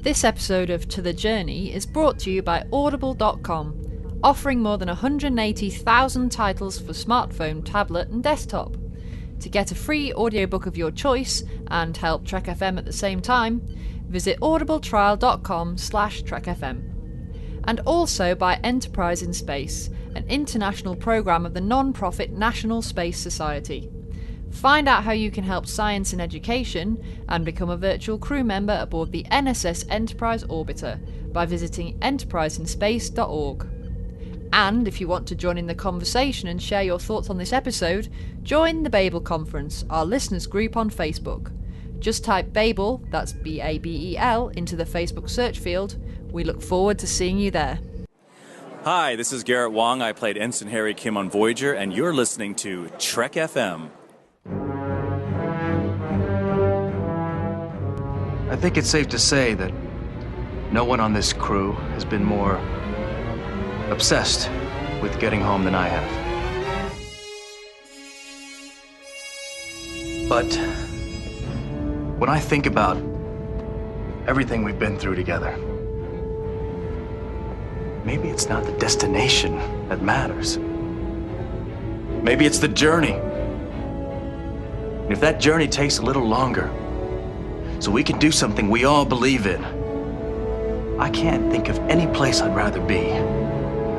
This episode of To The Journey is brought to you by Audible.com, offering more than 180,000 titles for smartphone, tablet and desktop. To get a free audiobook of your choice and help Trek FM at the same time, visit audibletrial.com/trekfm. And also by Enterprise in Space, an international programme of the non-profit National Space Society. Find out how you can help science and education and become a virtual crew member aboard the NSS Enterprise Orbiter by visiting enterpriseinspace.org. And if you want to join in the conversation and share your thoughts on this episode, join the Babel Conference, our listeners group on Facebook. Just type Babel, that's B-A-B-E-L, into the Facebook search field. We look forward to seeing you there. Hi, this is Garrett Wong. I played Ensign Harry Kim on Voyager, and you're listening to Trek FM. I think it's safe to say that no one on this crew has been more obsessed with getting home than I have. But when I think about everything we've been through together, maybe it's not the destination that matters. Maybe it's the journey. And if that journey takes a little longer, so we can do something we all believe in, I can't think of any place I'd rather be,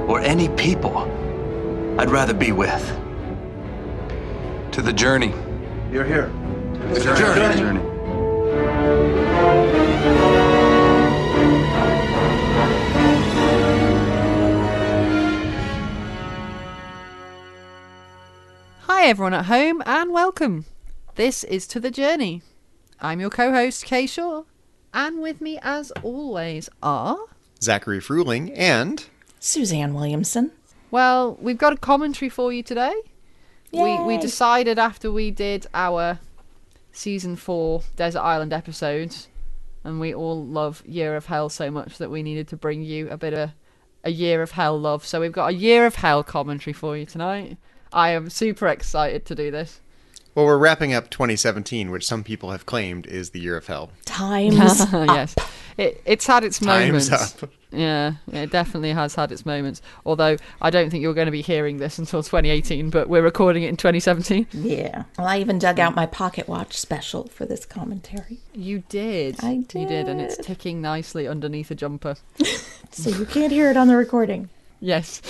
or any people I'd rather be with. To the journey. You're here. To the journey. Hi everyone at home and welcome. This is To The Journey. I'm your co-host Kay Shaw, and with me as always are... Zachary Fruhling and... Suzanne Williamson. Well, we've got a commentary for you today. We decided after we did our Season 4 Desert Island episodes, and we all love Year of Hell so much that we needed to bring you a bit of a Year of Hell love. So we've got a Year of Hell commentary for you tonight. I am super excited to do this. Well, we're wrapping up 2017, which some people have claimed is the year of hell. Time's up. Yes. It's had its moments. Time's up. Yeah, it definitely has had its moments. Although, I don't think you're going to be hearing this until 2018, but we're recording it in 2017. Yeah. Well, I even dug out my pocket watch special for this commentary. You did. I did. You did, and it's ticking nicely underneath a jumper. So you can't hear it on the recording. Yes.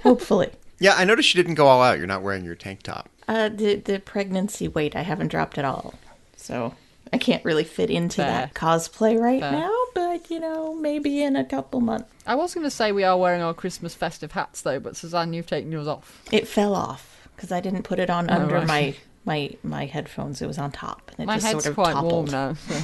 Hopefully. Yeah, I noticed you didn't go all out. You're not wearing your tank top. The pregnancy weight, I haven't dropped at all. So I can't really fit into Fair. that cosplay right Fair. now, but, maybe in a couple months. I was going to say we are wearing our Christmas festive hats, though, but Suzanne, you've taken yours off. It fell off because I didn't put it on under right. my headphones. It was on top. And it My just head's sort of quite toppled. warm now. So.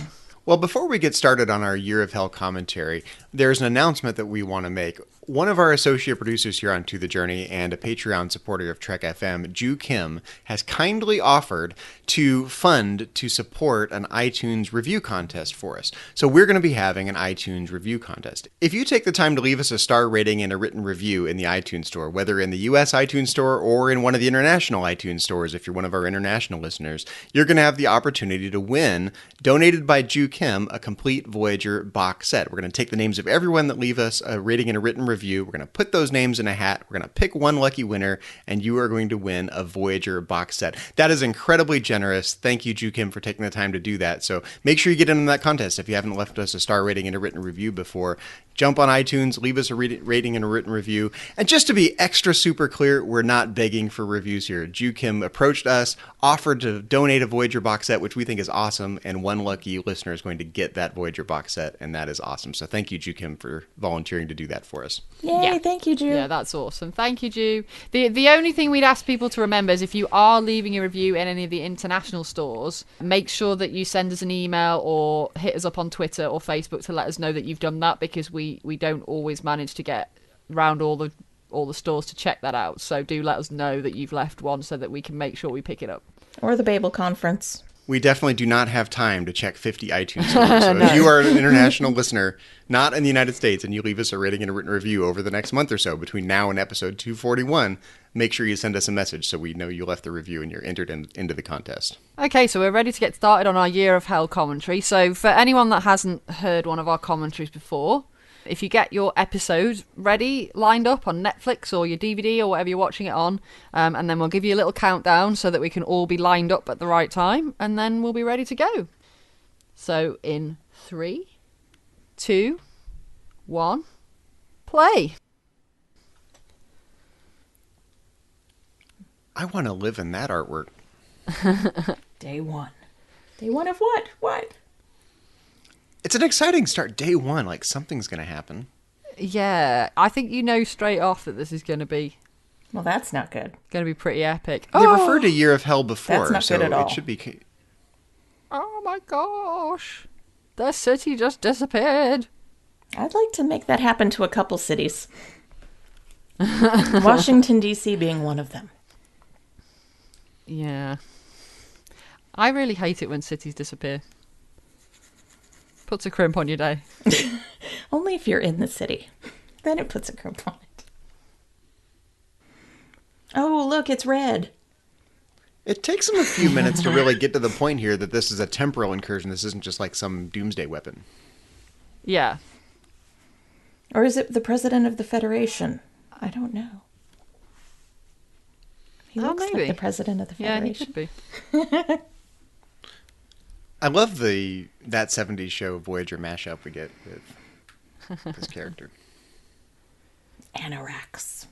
Well, before we get started on our Year of Hell commentary, there's an announcement that we want to make. One of our associate producers here on To The Journey and a Patreon supporter of Trek FM, Ju Kim, has kindly offered to support an iTunes review contest for us. So we're going to be having an iTunes review contest. If you take the time to leave us a star rating and a written review in the iTunes store, whether in the US iTunes store or in one of the international iTunes stores, if you're one of our international listeners, you're going to have the opportunity to win, donated by Ju Kim, a complete Voyager box set. We're going to take the names of everyone that leave us a rating and a written review. We're going to put those names in a hat. We're going to pick one lucky winner, and you are going to win a Voyager box set. That is incredibly generous. Thank you, Ju Kim, for taking the time to do that. So make sure you get in that contest. If you haven't left us a star rating and a written review before, jump on iTunes, leave us a rating and a written review. And just to be extra super clear, we're not begging for reviews here. Ju Kim approached us, offered to donate a Voyager box set, which we think is awesome, and one lucky listener is going to get that Voyager box set, and that is awesome. So thank you, Ju Kim, for volunteering to do that for us. Yay, thank you, Ju. Yeah, that's awesome. Thank you, Ju. The only thing we'd ask people to remember is if you are leaving a review in any of the international stores, make sure that you send us an email or hit us up on Twitter or Facebook to let us know that you've done that, because we don't always manage to get round all the stores to check that out. So do let us know that you've left one so that we can make sure we pick it up. Or the Babel Conference. We definitely do not have time to check 50 iTunes stores. So if you are an international listener, not in the United States, and you leave us a rating and a written review over the next month or so, between now and episode 241, make sure you send us a message so we know you left the review and you're entered into the contest. Okay, so we're ready to get started on our Year of Hell commentary. So for anyone that hasn't heard one of our commentaries before, if you get your episode ready, lined up on Netflix or your DVD or whatever you're watching it on, and then we'll give you a little countdown so that we can all be lined up at the right time, and then we'll be ready to go. So in 3, 2, 1, play. I want to live in that artwork. Day 1. Day 1 of what? What? It's an exciting start. Day 1, like something's going to happen. Yeah, I think you know straight off that this is going to be... Well, that's not good. Going to be pretty epic. They referred to Year of Hell before, That's not so good at all. it should be... Oh my gosh. The city just disappeared. I'd like to make that happen to a couple cities. Washington, D.C. being one of them. Yeah. I really hate it when cities disappear. Puts a crimp on your day. Only if you're in the city. Then it puts a crimp on it. Oh, look, it's red. It takes them a few minutes to really get to the point here that this is a temporal incursion. This isn't just like some doomsday weapon. Yeah. Or is it the president of the Federation? I don't know. He looks maybe. like the president of the Yeah, he Federation. could be. I love that 70s show Voyager mashup we get with this character. Annorax.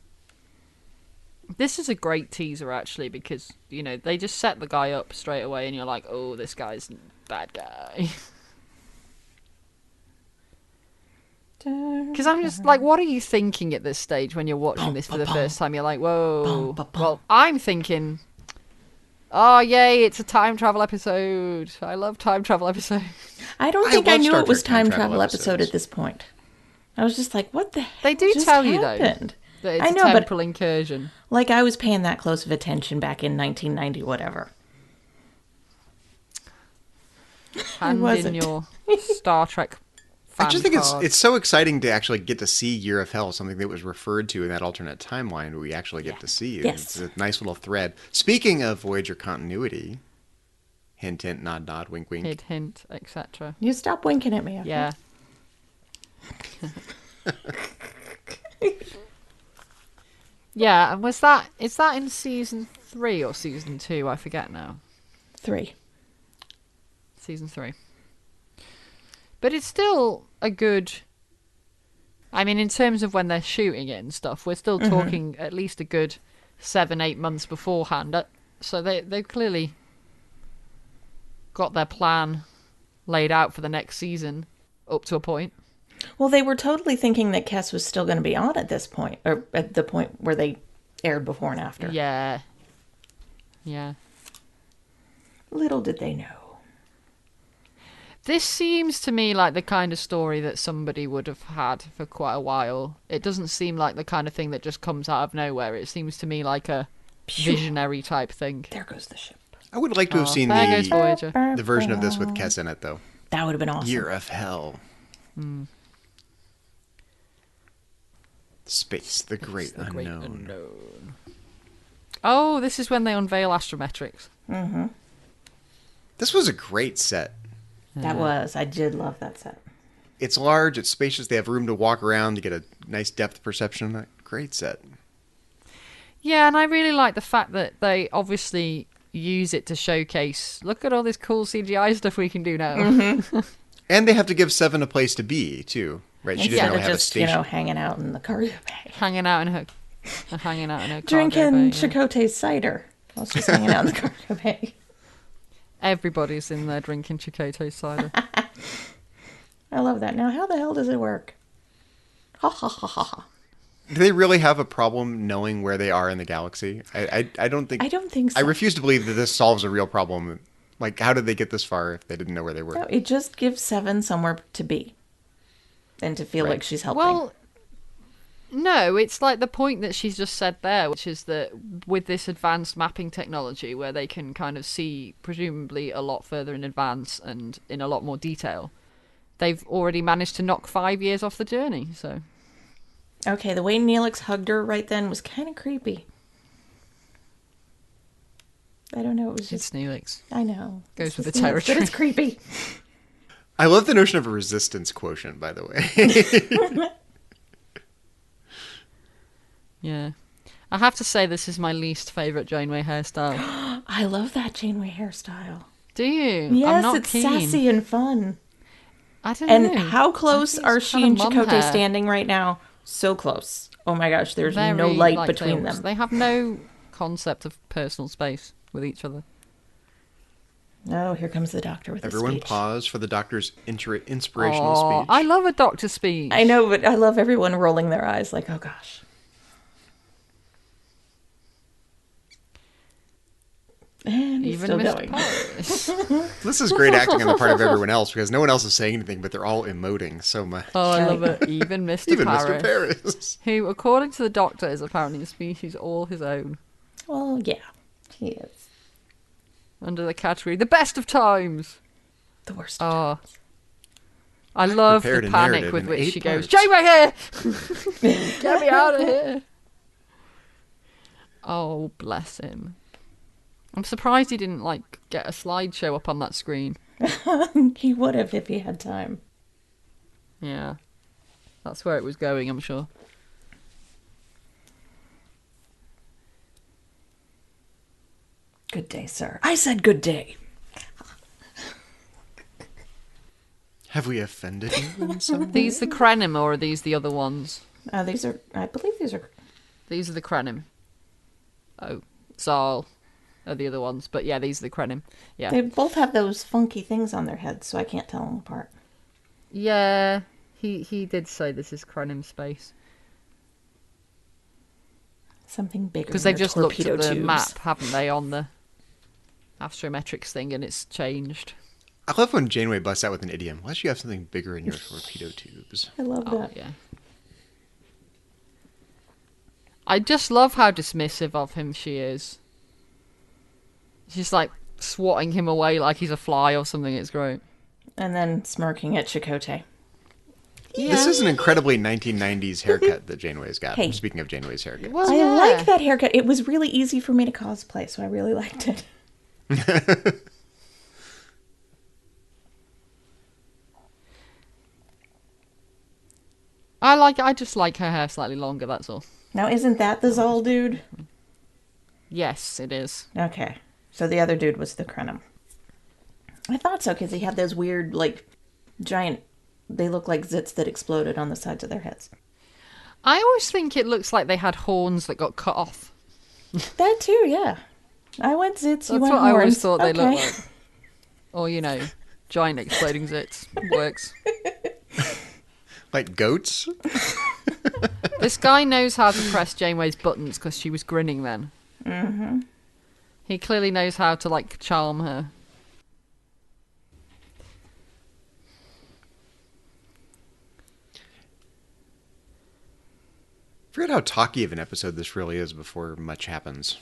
This is a great teaser, actually, because, you know, they just set the guy up straight away, and you're like, oh, this guy's a bad guy. Because I'm just like, what are you thinking at this stage when you're watching this for the first time? You're like, whoa. Well, I'm thinking, oh, yay, it's a time travel episode. I love time travel episodes. I don't think I love knew Star it was Trek time time travel travel episode episodes. at this point. I was just like, what the hell They do just tell you, happened? though, that it's I know, a but temporal incursion. like I was paying that close of attention back in 1990, whatever. Hand in wasn't. your Star Trek fan I just think card. it's so exciting to actually get to see Year of Hell, something that was referred to in that alternate timeline we actually get to see. Yes. It's a nice little thread. Speaking of Voyager continuity, hint, hint, nod, nod, wink, wink. Hint, hint, etc. You stop winking at me. Okay? Yeah. Yeah, and is that in season 3 or season 2? I forget now. 3. Season 3. But it's still a good... I mean, in terms of when they're shooting it and stuff, we're still talking at least a good 7-8 months beforehand. So they've clearly got their plan laid out for the next season up to a point. Well, they were totally thinking that Kes was still going to be on at this point, or at the point where they aired before and after. Yeah. Yeah. Little did they know. This seems to me like the kind of story that somebody would have had for quite a while. It doesn't seem like the kind of thing that just comes out of nowhere. It seems to me like a visionary type thing. There goes the ship. I would like to have seen There goes Voyager. the version of this with Kes in it, though. That would have been awesome. Year of Hell. Space, the great unknown. Oh, this is when they unveil astrometrics. This was a great set. That was. I did love that set. It's large, it's spacious, they have room to walk around, you get a nice depth perception. That great set. Yeah, and I really like the fact that they obviously use it to showcase, look at all this cool CGI stuff we can do now. And they have to give Seven a place to be, too. Right? She doesn't Instead really of have a just, station. hanging out in the cargo bay. hanging out in her cargo Drinking bay, yeah. Chakotay's cider while she's hanging out in the cargo bay. Everybody's in there drinking Chakotay cider. I love that. Now, how the hell does it work? Ha ha ha ha ha. Do they really have a problem knowing where they are in the galaxy? I don't think... I don't think so. I refuse to believe that this solves a real problem. Like, how did they get this far if they didn't know where they were? No, it just gives Seven somewhere to be. And to feel like she's helping. Well, No, it's like the point that she's just said there, which is that with this advanced mapping technology where they can kind of see presumably a lot further in advance and in a lot more detail, they've already managed to knock 5 years off the journey, so... Okay, the way Neelix hugged her right then was kind of creepy. I don't know, it was just... It's Neelix. I know. Goes with the Neelix, territory. but it's creepy. I love the notion of a resistance quotient, by the way. Yeah. I have to say this is my least favourite Janeway hairstyle. I love that Janeway hairstyle. Do you? Yes, I'm not it's keen. sassy and fun. I don't And know. how close are she and Chakotay standing right now? So close. Oh my gosh, there's no light between them. They have no concept of personal space with each other. Oh, here comes the doctor with his Everyone speech. pause for the doctor's inspirational speech. I love a doctor speech. I know, but I love everyone rolling their eyes like, oh gosh. And he's Even still Mr. going. Paris. This is great acting on the part of everyone else because no one else is saying anything, but they're all emoting so much. Oh, I love it. Even Mr. Even Paris. Mr. Paris. Who, according to the doctor, is apparently a species all his own. Well, yeah, he is. Under the category, the best of times. The worst. Oh. I love prepared the a panic narrative with in which 8 she goes, parts. Janeway here! Get me out of here! Oh, bless him. I'm surprised he didn't, like, get a slideshow up on that screen. He would have if he had time. Yeah. That's where it was going, I'm sure. Good day, sir. I said good day. Have we offended you in some way? These the Krenim, or are these the other ones? I believe these are... These are the Krenim. Oh, Zal are the other ones. But yeah, these are the Krenim. Yeah. They both have those funky things on their heads, so I can't tell them apart. Yeah, he did say this is Krenim space. Something bigger. Because they've just looked at the tubes. map, haven't they, on the astrometrics thing, and it's changed. I love when Janeway busts out with an idiom. Why should you have something bigger in your torpedo tubes? I love Oh, that. yeah. I just love how dismissive of him she is. She's like swatting him away like he's a fly or something. It's great. And then smirking at Chakotay. Yeah. This is an incredibly 1990s haircut that Janeway's got. Hey. Speaking of Janeway's haircut. Well, I yeah. like that haircut. It was really easy for me to cosplay, so I really liked it. I just like her hair slightly longer, that's all. Now, isn't that the Zol dude? Yes, it is. Okay. So the other dude was the Krenim. I thought so, because he had those weird, like, giant... They look like zits that exploded on the sides of their heads. I always think it looks like they had horns that got cut off. That too, yeah. I went zits, you That's went what horns. I always thought they looked Okay. like. Or, you know, giant exploding zits. Works. Like goats? This guy knows how to press Janeway's buttons because she was grinning then. Mm-hmm. He clearly knows how to, like, charm her. I forget how talky of an episode this really is before much happens.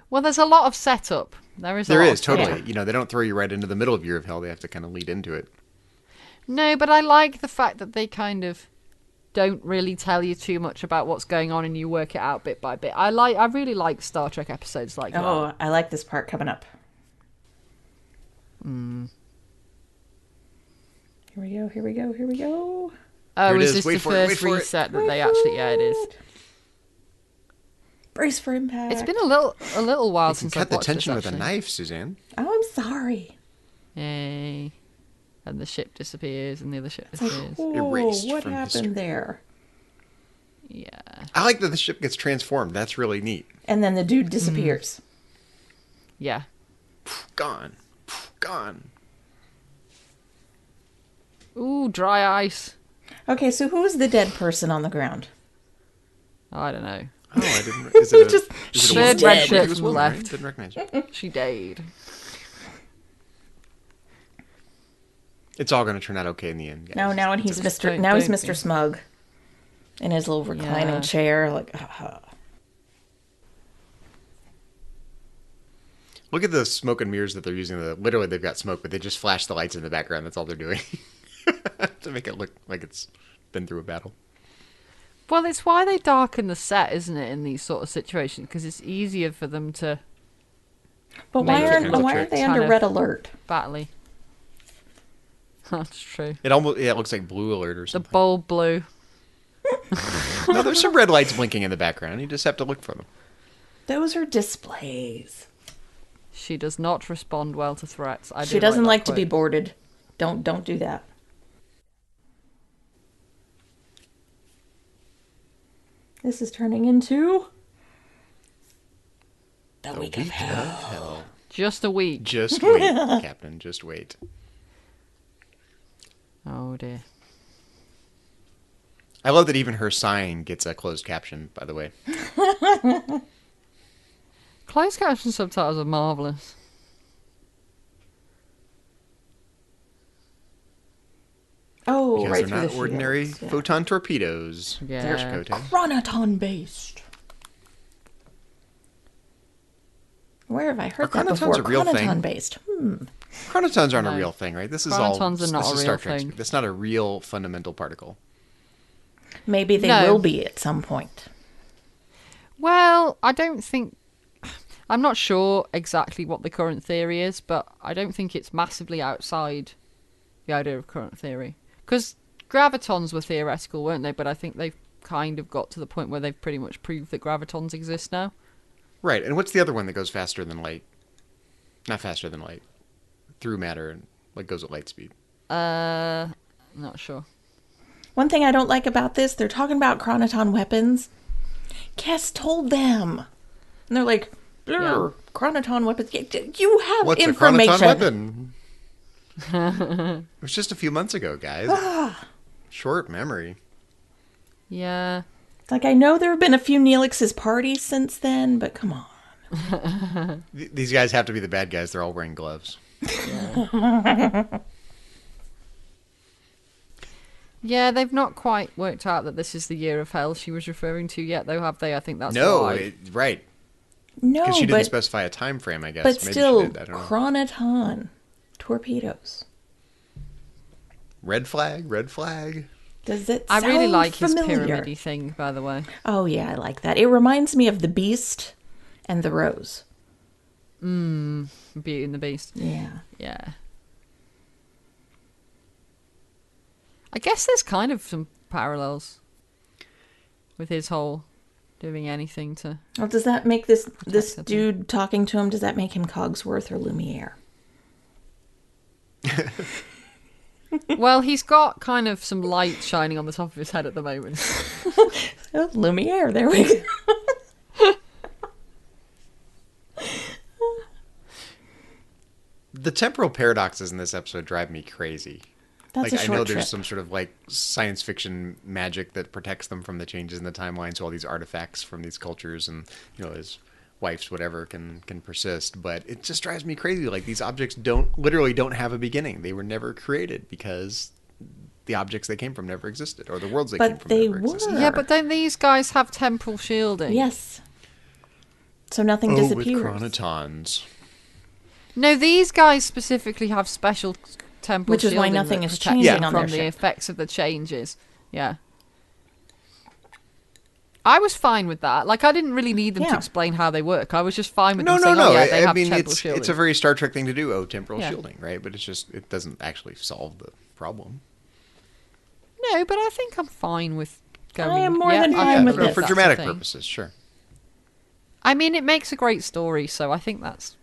Well, there's a lot of setup. There is Totally. setup. You know, they don't throw you right into the middle of Year of Hell. They have to kind of lead into it. No, but I like the fact that they kind of don't really tell you too much about what's going on and you work it out bit by bit. I really like Star Trek episodes like that. Oh, I like this part coming up. Mm. Here we go, here we go, here we go. Oh, Here it is is. this Wait the for it, wait first for it. reset that they actually... Yeah, it is. Brace for impact. It's been a little while You can since cut I've the watched tension this, with a actually. knife, Suzanne. Oh, I'm sorry. Yay. And the ship disappears and the other ship It's like, disappears. whoa, Erased what from happened history. there? Yeah. I like that the ship gets transformed. That's really neat. And then the dude disappears. Yeah. Gone. Gone. Ooh, dry ice. Okay, so who is the dead person on the ground? I don't know. Oh, I didn't... Is it a... Just- is it a Third woman? red She shirt was from a woman, right? left. Didn't recognize her. She died. It's all going to turn out okay in the end, guys. No, now and he's Just Mr. don't- Now he's don't Mr. be. Smug. In his little reclining chair, like, Look at the smoke and mirrors that they're using. Literally, they've got smoke, but they just flash the lights in the background. That's all they're doing to make it look like it's been through a battle. Well, it's why they darken the set, isn't it, in these sort of situations? Because it's easier for them to. But why aren't they under red alert? Battly. That's true. It looks like blue alert or something. The bulb blue. No, there's some red lights blinking in the background. You just have to look for them. Those are displays. She does not respond well to threats. She doesn't like to be boarded. Don't do that. This is turning into the week of hell. Just a week. Just wait, Captain. Just wait. Oh dear. I love that even her sign gets a closed caption, by the way. Closed caption subtitles are marvellous. Oh, Because right they're through not the ordinary shields, yeah. photon torpedoes. Yeah. There's Chakotay. Chronoton-based. Where have I heard that chronotons before? a real thing? Chronoton-based. Chronotons aren't a No. real thing, right? This is all. Chronotons are not this a is real Star Trek. thing. That's not a real fundamental particle. Maybe they No. will be at some point. Well, I don't think. I'm not sure exactly what the current theory is, but I don't think it's massively outside the idea of current theory. Because gravitons were theoretical, weren't they? But I think they've kind of got to the point where they've pretty much proved that gravitons exist now. Right, and what's the other one that goes faster than light? Not faster than light. Through matter and like goes at light speed. Not sure. One thing I don't like about this, they're talking about chronoton weapons. Kes told them. And they're like, Yeah. chronoton weapons. You have What's information. a chronoton weapon? It was just a few months ago, guys. Short memory. Yeah. It's like, I know there have been a few Neelix's parties since then, but come on. These guys have to be the bad guys. They're all wearing gloves. Yeah, they've not quite worked out that this is the year of hell she was referring to yet, though, have they? I think that's why. Right. No, Because she didn't but, specify a time frame, I guess. but Maybe still, she did. I don't know. chronoton torpedoes. Red flag, red flag. Does it I sound really like familiar? his pyramid-y thing, by the way. Oh, yeah, I like that. It reminds me of the Beast and the Rose. Beauty and the Beast. Yeah. Yeah. I guess there's kind of some parallels with his whole doing anything to... Well, does that make this the thing. dude talking to him, does that make him Cogsworth or Lumiere? Well, he's got kind of some light shining on the top of his head at the moment. Oh, Lumiere, there we go. The temporal paradoxes in this episode drive me crazy. That's Like, a I short know trip. there's some sort of like science fiction magic that protects them from the changes in the timeline, so all these artifacts from these cultures and, you know, his wife's whatever can persist. But it just drives me crazy. Like, these objects literally don't have a beginning. They were never created because the objects they came from never existed, or the worlds they But came from they never existed. were. Yeah, but don't these guys have temporal shielding? Yes. So nothing With disappears. chronotons. No, these guys specifically have special temporal Which is why shielding nothing that is protects changing them on from their the ship. effects of the changes. Yeah. I was fine with that. Like, I didn't really need them to Yeah. explain how they work. I was just fine with No, them no, saying, no. oh, yeah, they I have mean, temporal it's shielding. a very Star Trek thing to do. Oh, temporal Yeah. shielding, right? But it doesn't actually solve the problem. No, but I think I'm fine with going... I am more yeah, than I fine can with prove this. For that's a dramatic thing. purposes, sure. I mean, it makes a great story, so I think that's...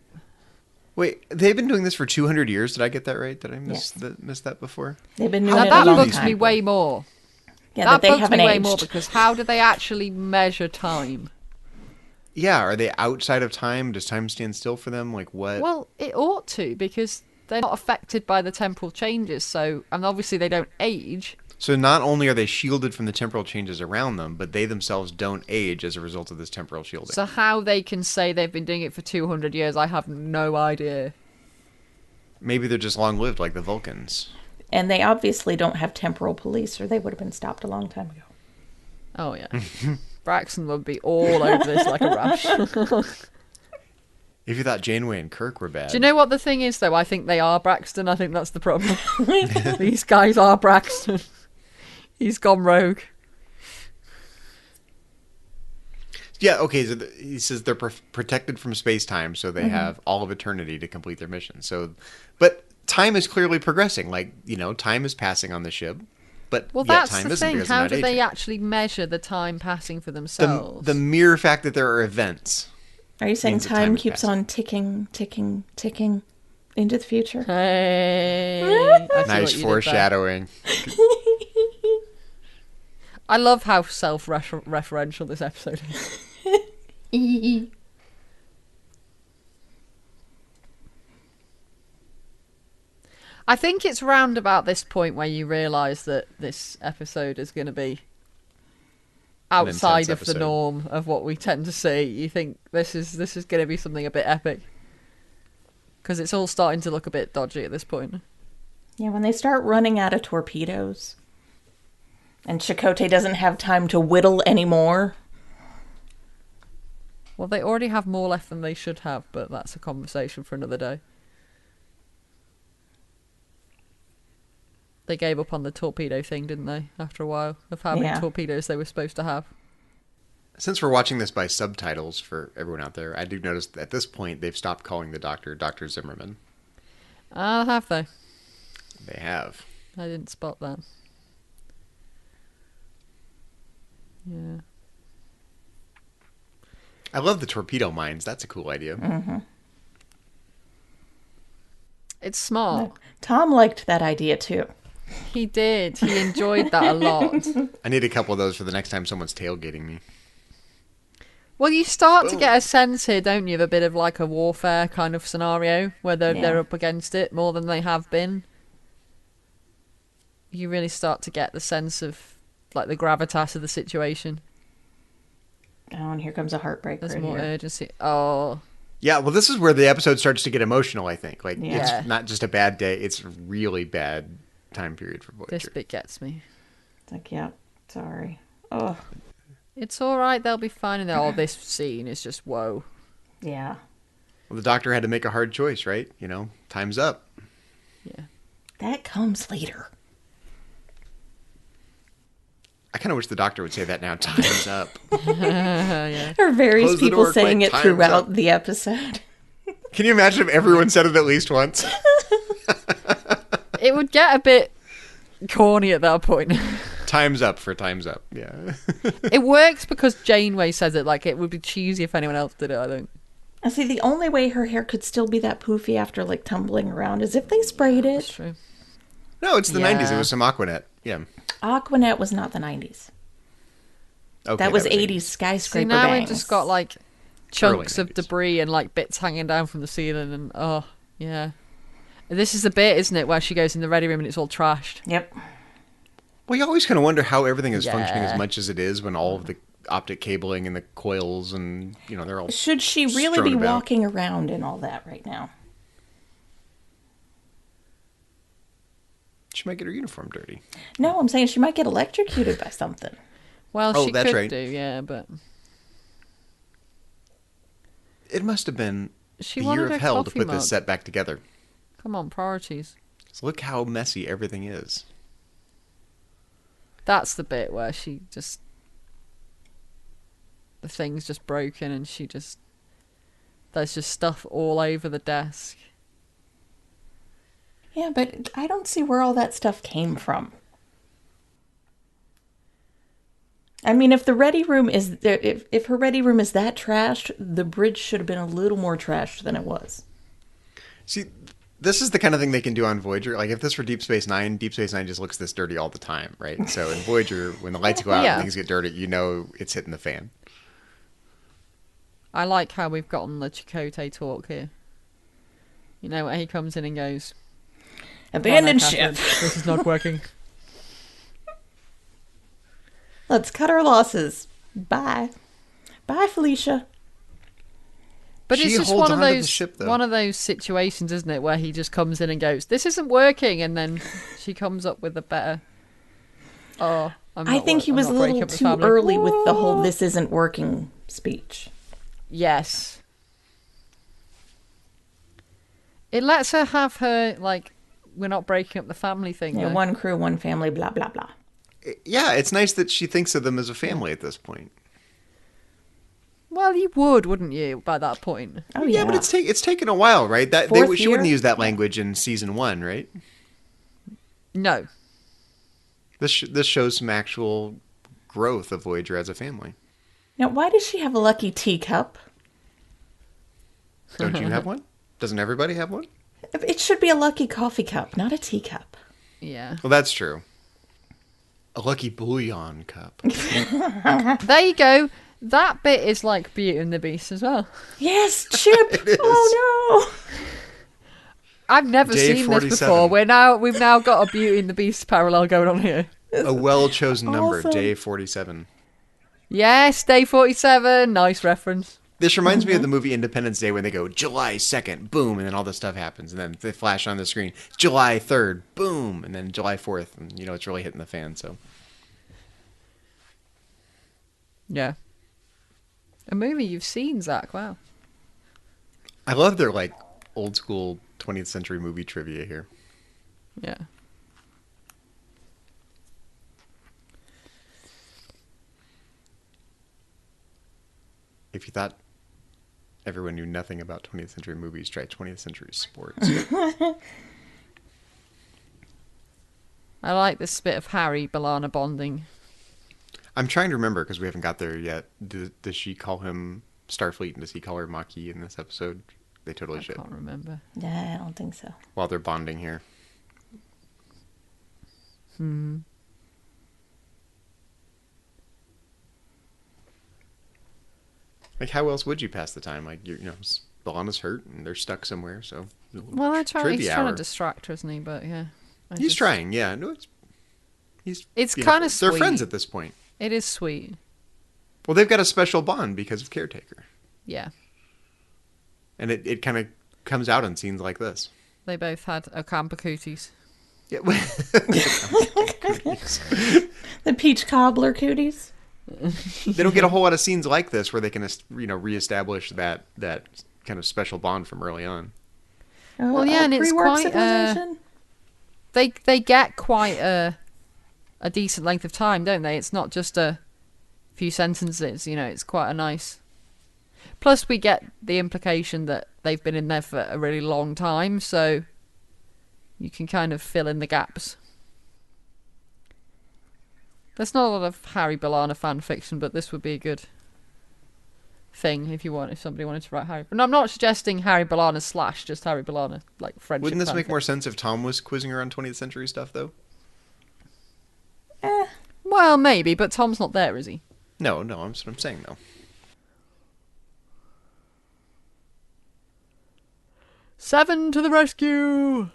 Wait, they've been doing this for 200 years. Did I get that right? Did I miss Yes. miss that before? They've been doing Now, it a that long bugs time. me way more. Yeah, that that they bugs haven't me way aged. more, because how do they actually measure time? Yeah, are they outside of time? Does time stand still for them? Like what? Well, it ought to, because they're not affected by the temporal changes, so... And obviously they don't age. So not only are they shielded from the temporal changes around them, but they themselves don't age as a result of this temporal shielding. So how they can say they've been doing it for 200 years, I have no idea. Maybe they're just long-lived like the Vulcans. And they obviously don't have temporal police, or they would have been stopped a long time ago. Oh, yeah. Braxton would be all over this like a rash. If you thought Janeway and Kirk were bad. Do you know what the thing is, though? I think they are Braxton. I think that's the problem. These guys are Braxton. He's gone rogue. Yeah, okay, so he says they're protected from space-time, so they have all of eternity to complete their mission. So, but time is clearly progressing. Like, time is passing on the ship, but Well, yet that's time the isn't thing. because How they're do not they aging. actually measure the time passing for themselves? The mere fact that there are events. Are you saying means that time time is keeps passing. on ticking, ticking, ticking into the future? Hey, I see what Nice you did there. foreshadowing. I love how self-referential this episode is. I think it's round about this point where you realise that this episode is going to be outside of the episode. norm of what we tend to see. You think this is going to be something a bit epic because it's all starting to look a bit dodgy at this point. Yeah, when they start running out of torpedoes and Chakotay doesn't have time to whittle anymore. Well, they already have more left than they should have, but that's a conversation for another day. They gave up on the torpedo thing, didn't they, after a while, of how many torpedoes they were supposed to have. Since we're watching this by subtitles for everyone out there, I do notice that at this point they've stopped calling the doctor Dr. Zimmerman. Have they? They have. I didn't spot that. Yeah. I love the torpedo mines. That's a cool idea. Mm-hmm. It's smart. Tom liked that idea too. He did. He enjoyed that a lot. I need a couple of those for the next time someone's tailgating me. Well, you start to get a sense here, don't you, of a bit of like a warfare kind of scenario where they're up against it more than they have been. You really start to get the sense of like the gravitas of the situation. Oh, and here comes a heartbreak. There's right more here. urgency. Oh. Yeah, well, this is where the episode starts to get emotional, I think. Like, Yeah. it's not just a bad day, it's a really bad time period for Voyager. This bit gets me. It's like, yeah, sorry. Oh, It's alright, they'll be fine. And then all this scene is just whoa. yeah. Well, the doctor had to make a hard choice, right? Time's up. Yeah. That comes later. I kind of wish the doctor would say that now. Time's up. Yeah. There are various Close the people door saying quick, it time's throughout up. the episode. Can you imagine if everyone said it at least once? It would get a bit corny at that point. Time's up for time's up. Yeah. It works because Janeway says it. Like, it would be cheesy if anyone else did it, I think. I see, the only way her hair could still be that poofy after, like, tumbling around is if they sprayed That's it. true. No, it's the Yeah. 90s. It was some Aquanet. Yeah. Aquanet was not the 90s. Okay, That was 80s. 80s skyscraper See, now bangs. we've just got, like, chunks Early of 90s. debris and, like, bits hanging down from the ceiling. And, oh, yeah. This is the bit, isn't it, where she goes in the ready room and it's all trashed. Yep. Well, you always kind of wonder how everything is functioning Yeah. as much as it is when all of the optic cabling and the coils and, they're all... Should she really strewn be about. walking around in all that right now? She might get her uniform dirty. No, I'm saying she might get electrocuted by something. Well, Oh, she that's could right. do, yeah, but It must have been she a wanted year her of hell to coffee put mug. this set back together. Come on, priorities. So look how messy everything is. That's the bit where she just... The thing's just broken and she just... There's just stuff all over the desk. Yeah, but I don't see where all that stuff came from. I mean, if the ready room is there, if her ready room is that trashed, the bridge should have been a little more trashed than it was. See, this is the kind of thing they can do on Voyager. Like, if this were Deep Space Nine just looks this dirty all the time, right? So in Voyager, when the lights go out Yeah. and things get dirty, it's hitting the fan. I like how we've gotten the Chakotay talk here. You know, where he comes in and goes... Abandon "Come on, ship. Catherine, this is not working. Let's cut our losses. Bye. Bye, Felicia. But She it's just holds one of onto the those ship, though. one of those situations, isn't it, where he just comes in and goes, "This isn't working," and then she comes up with a better. Oh, I think he was a little too early with the whole "this isn't working" speech. Yes. It lets her have her, like, we're not breaking up the family thing. Yeah, though. one crew, one family, blah, blah, blah. Yeah, it's nice that she thinks of them as a family at this point. Well, you would, wouldn't you, by that point? Oh, yeah, but it's taken a while, right? She wouldn't use that language in season 1, right? No. This shows some actual growth of Voyager as a family. Now, why does she have a lucky teacup? Don't you have one? Doesn't everybody have one? It should be a lucky coffee cup, not a teacup. Yeah. Well, that's true. A lucky bouillon cup. There you go. That bit is like Beauty and the Beast as well. Yes, Chip. Oh no. I've never seen 47. this before. We've now got a Beauty and the Beast parallel going on here. A well-chosen number, Awesome. day 47. Yes, day 47. Nice reference. This reminds me of the movie Independence Day when they go, July 2nd, boom, and then all this stuff happens. And then they flash on the screen, July 3rd, boom, and then July 4th. And, it's really hitting the fan, so. Yeah. A movie you've seen, Zach. Wow. I love their, old school 20th century movie trivia here. Yeah. If you thought everyone knew nothing about 20th century movies, try 20th century sports. I like this bit of Harry B'Elanna bonding. I'm trying to remember because we haven't got there yet. Does she call him Starfleet and does he call her Maquis in this episode? They totally should. I can't remember. Yeah, I don't think so. While they're bonding here. How else would you pass the time? B'Elanna's hurt and they're stuck somewhere, so. Well, he's trying hour. to distract her, isn't he? But yeah. He's trying, yeah. No, it's kind of sweet. They're friends at this point. It is sweet. Well, they've got a special bond because of Caretaker. Yeah. And it kind of comes out in scenes like this. They both had Ocampa cooties. Yeah. The peach cobbler cooties. They don't get a whole lot of scenes like this where they can, reestablish that kind of special bond from early on. Oh, Well, yeah, and it's pre-warp quite, civilization? They get quite a decent length of time, don't they? It's not just a few sentences, it's quite a nice. Plus, we get the implication that they've been in there for a really long time, so you can kind of fill in the gaps. There's not a lot of Harry B'Elanna fan fiction, but this would be a good thing if somebody wanted to write Harry. But I'm not suggesting Harry B'Elanna / just Harry B'Elanna, like friendship. Wouldn't this make fanfic. more sense if Tom was quizzing her on 20th century stuff, though? Well, maybe, but Tom's not there, is he? No, that's what I'm saying, though. Seven to the rescue!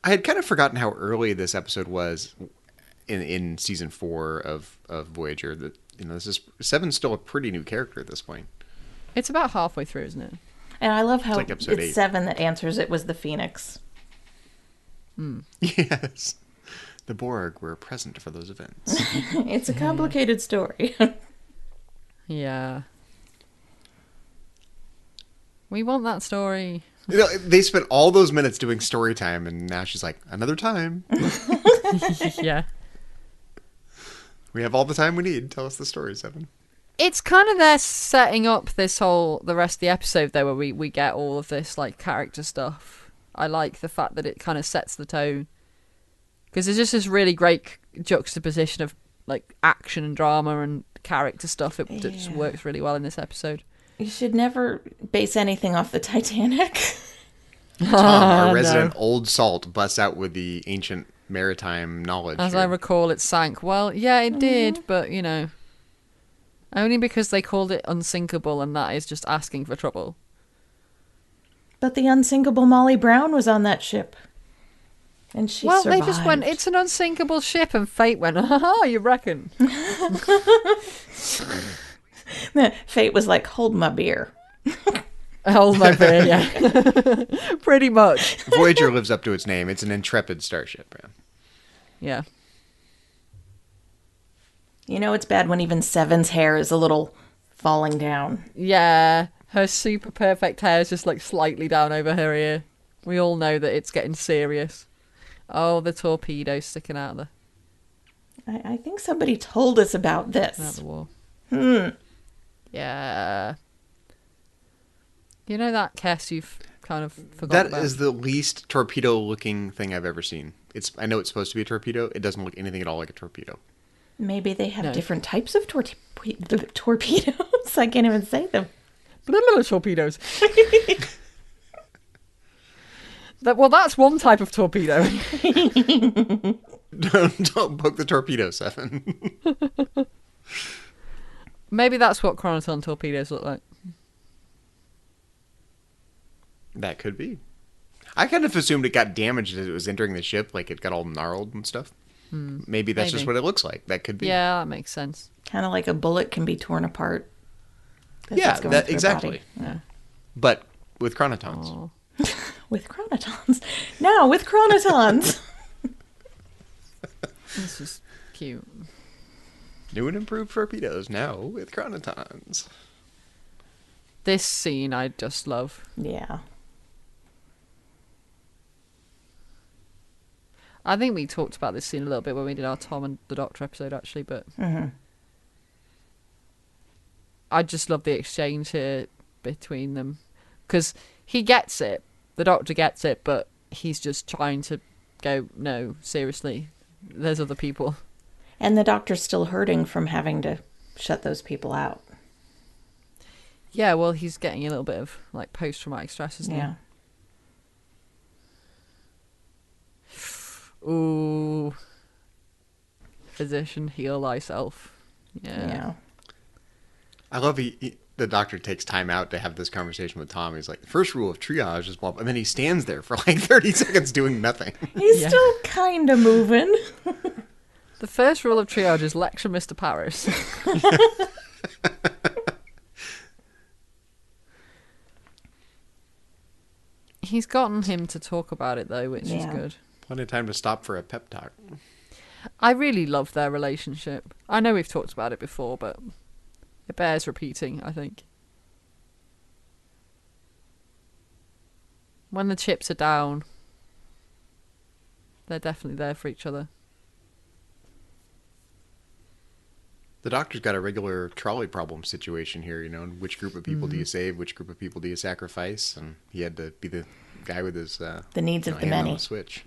I had kind of forgotten how early this episode was in season 4 of Voyager. That Seven's still a pretty new character at this point. It's about halfway through, isn't it? And I love how It's like episode 8. 7 that answers it was the Phoenix. Yes. The Borg were present for those events. It's a complicated story. Yeah. We want that story. They spent all those minutes doing story time, and now she's like, another time. Yeah. We have all the time we need. Tell us the story, Seven. It's kind of there setting up the rest of the episode, though, where we get all of this, character stuff. I like the fact that it kind of sets the tone. Because there's just this really great juxtaposition of, action and drama and character stuff. It just works really well in this episode. You should never base anything off the Titanic. Tom, our resident old salt, busts out with the ancient maritime knowledge. As here. I recall, it sank. Well, yeah, it did, but, only because they called it unsinkable, and that is just asking for trouble. But the unsinkable Molly Brown was on that ship. And she survived. They just went, it's an unsinkable ship, and Fate went, ha, you reckon? Fate was like, hold my beer. Holds my beer, yeah. Pretty much. Voyager lives up to its name. It's an intrepid starship, man. Yeah. You know it's bad when even Seven's hair is a little falling down. Yeah. Her super perfect hair is just like slightly down over her ear. We all know that it's getting serious. Oh, the torpedo sticking out of the I think somebody told us about this. out the wall. Hmm. Yeah. You know that Kess you've kind of forgot about? That is the least torpedo-looking thing I've ever seen. I know it's supposed to be a torpedo. It doesn't look anything at all like a torpedo. Maybe they have No. different types of torpedoes. I can't even say them. Torpedoes. Well, that's one type of torpedo. Don't poke the torpedo, Seven. Maybe that's what Chronoton torpedoes look like. That could be. I kind of assumed it got damaged as it was entering the ship, like it got all gnarled and stuff. Maybe that's just maybe. what it looks like. That could be. Yeah, that makes sense. Kind of like a bullet can be torn apart. as Yeah, it's going that, through a exactly. body. Yeah. But with chronotons. Oh. With chronotons. Now with chronotons. This is cute. New and improved torpedoes now with chronotons. This scene I just love. Yeah. I think we talked about this scene a little bit when we did our Tom and the Doctor episode, actually, but I just love the exchange here between them. Because he gets it, the Doctor gets it, but he's just trying to go, no, seriously, there's other people. And the Doctor's still hurting from having to shut those people out. Yeah, well, he's getting a little bit of, like, post-traumatic stress, isn't Yeah. he? Ooh. Physician, heal thyself. Yeah. I love the Doctor takes time out to have this conversation with Tom. He's like, the first rule of triage is blah, blah, and then he stands there for like 30 seconds doing nothing. He's Yeah. still kind of moving. The first rule of triage is lecture Mr. Paris. He's gotten him to talk about it, though, which is Yeah. good. Plenty of time to stop for a pep talk. I really love their relationship. I know we've talked about it before, but it bears repeating, I think. When the chips are down, they're definitely there for each other. The Doctor's got a regular trolley problem situation here, you know. Which group of people do you save? Which group of people do you sacrifice? And he had to be the guy with his The needs of the hand on many. the switch.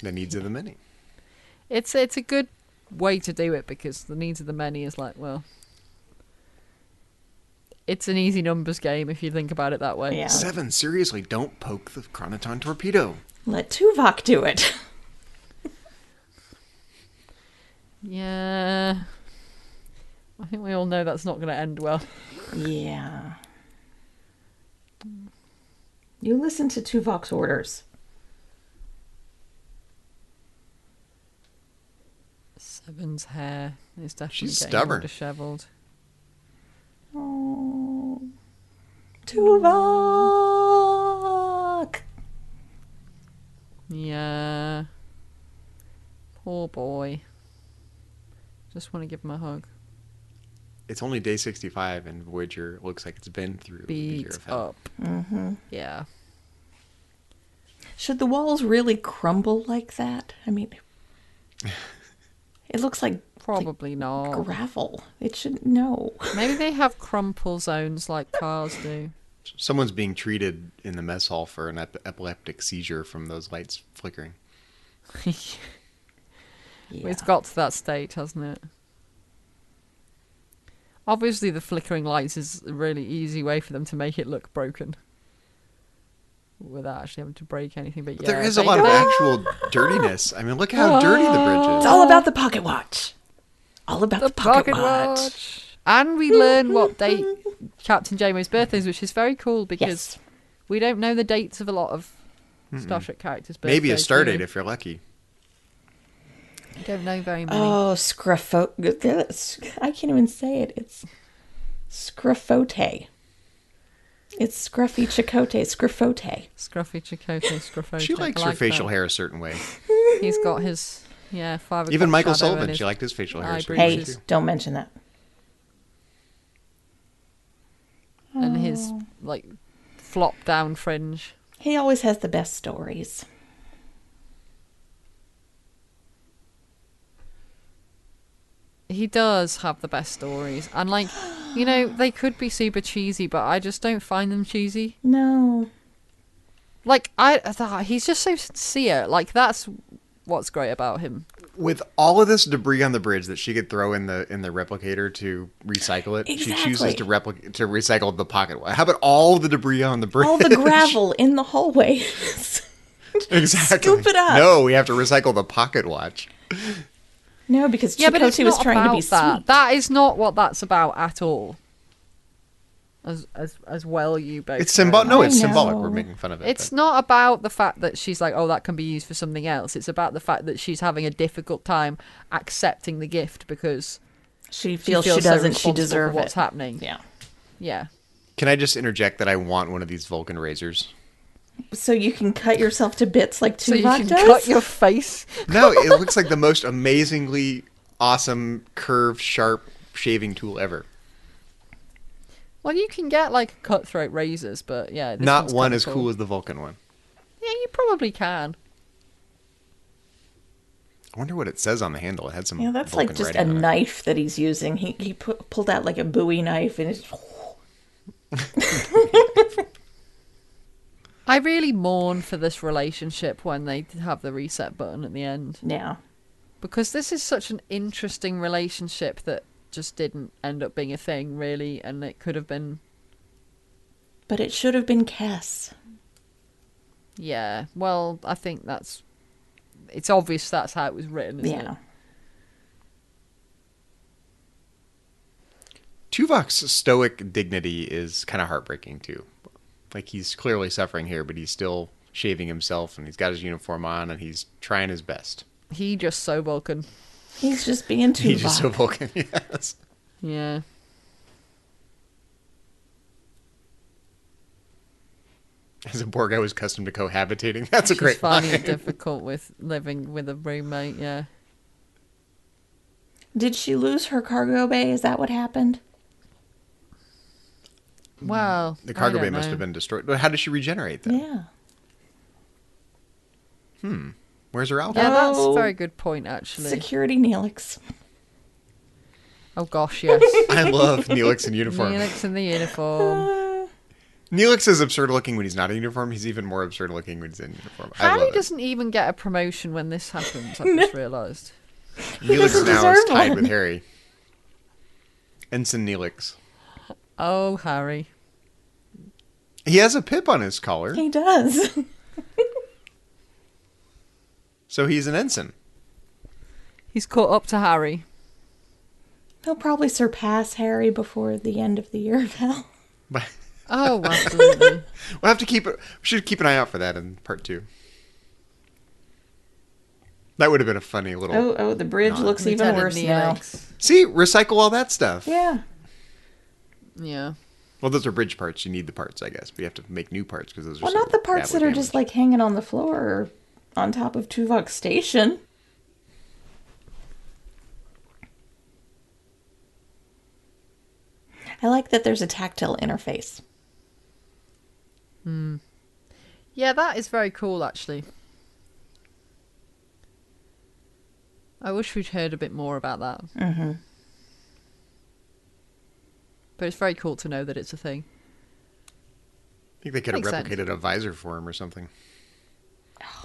The needs of the many. It's a good way to do it because the needs of the many is like, well, it's an easy numbers game if you think about it that way. Yeah. 7, seriously, don't poke the chronoton torpedo. Let Tuvok do it. Yeah. I think we all know that's not going to end well. Yeah. You listen to Tuvok's orders. Seven's hair is definitely She's getting stubborn. more dishevelled. Oh, Tuvok! Yeah. Poor boy. Just want to give him a hug. It's only day 65, and Voyager looks like it's been through the year Beat of hell. up. Yeah. Should the walls really crumble like that? I mean, it looks like Probably not. gravel. It shouldn't. No. Maybe they have crumple zones like cars do. Someone's being treated in the mess hall for an epileptic seizure from those lights flickering. It's got to that state, hasn't it? Obviously, the flickering lights is a really easy way for them to make it look broken. Without actually having to break anything. But But yeah, there is a lot of actual dirtiness. I mean, look how dirty the bridge It's is. all about the pocket watch. All about the pocket watch. And we learn what date Captain Jamo's birthday is, which is very cool because Yes. we don't know the dates of a lot of Starship characters' birthdays. Maybe a star do we? date if you're lucky. We don't know very many. Oh, I can't even say it. It's Scrafote. It's Scruffy Chicote, Scruffote. Scruffy Chakotay, Scruffote. She likes I her like facial that. hair a certain way. He's got his, 5 o'clock Even Michael shadow Sullivan, in she liked his facial hair a certain eyebrows. way Hey, too. don't mention that. And his, like, flop down fringe. He always has the best stories. He does have the best stories. And, like, you know, they could be super cheesy, but I just don't find them cheesy. No. Like, he's just so sincere. Like, that's what's great about him. With all of this debris on the bridge that she could throw in the replicator to recycle it, she chooses to recycle the pocket watch. How about all the debris on the bridge? All the gravel in the hallway. Exactly. Scoop it up. No, we have to recycle the pocket watch. No, because But it's Chakotay was not trying to be about that. sweet. That is not what that's about at all. As well, you both. It's know. symbolic. No, it's I symbolic. know. We're making fun of it. It's not about the fact that she's like, oh, that can be used for something else. It's about the fact that she's having a difficult time accepting the gift because She feels she so doesn't. She responsible for deserves what's it. happening. Yeah. Yeah. Can I just interject that I want one of these Vulcan razors? So you can cut yourself to bits like So you Tuvok can does? cut your face. No, it looks like the most amazingly awesome, curved, sharp shaving tool ever. Well, you can get like cutthroat razors, but yeah, this Not one's one kinda as cool as the Vulcan one. Yeah, you probably can. I wonder what it says on the handle. It had some. Yeah, that's Vulcan like just a writing on it. knife that he's using. He pulled out like a Bowie knife and it's... I really mourn for this relationship when they have the reset button at the end. Yeah. Because this is such an interesting relationship that just didn't end up being a thing, really, and it could have been... But it should have been Cass. Yeah, well, I think that's... It's obvious that's how it was written, isn't Yeah. it? Tuvok's stoic dignity is kind of heartbreaking, too. Like, he's clearly suffering here, but he's still shaving himself, and he's got his uniform on, and he's trying his best. He just so Vulcan. He's just being Tuvok. He's just so Vulcan, yes. Yeah. As a Borg, I was accustomed to cohabitating. That's a She's great finding line. it difficult with living with a roommate, yeah. Did she lose her cargo bay? Is that what happened? Well, The cargo I bay don't must know. have been destroyed. But how did she regenerate then? Yeah. Where's her outfit? Yeah, that's a Oh. very good point, actually. Security Neelix. Oh gosh, yes. I love Neelix in uniform. Neelix in the uniform. Neelix is absurd looking when he's not in uniform. He's even more absurd looking when he's in uniform. I Harry love it. doesn't even get a promotion when this happens, I've just realised. Neelix doesn't now is deserve tied one. with Harry. Ensign Neelix. Oh, Harry. He has a pip on his collar, He does. so he's an ensign. He's caught up to Harry. He'll probably surpass Harry before the end of the year of hell. But Oh, absolutely. we'll have to keep it. We should keep an eye out for that in part 2. That would have been a funny little. Oh, the bridge looks even Lieutenant worse now. Neelix. See, recycle all that stuff. Yeah. Yeah. Well, those are bridge parts. You need the parts, I guess. But you have to make new parts because those are. Well, so not the parts that badly are just damaged. like hanging on the floor or on top of Tuvok's station. I like that there's a tactile interface. Yeah, that is very cool, actually. I wish we'd heard a bit more about that. Mm-hmm. But it's very cool to know that it's a thing. I think they could have Makes sense. replicated a visor for him or something.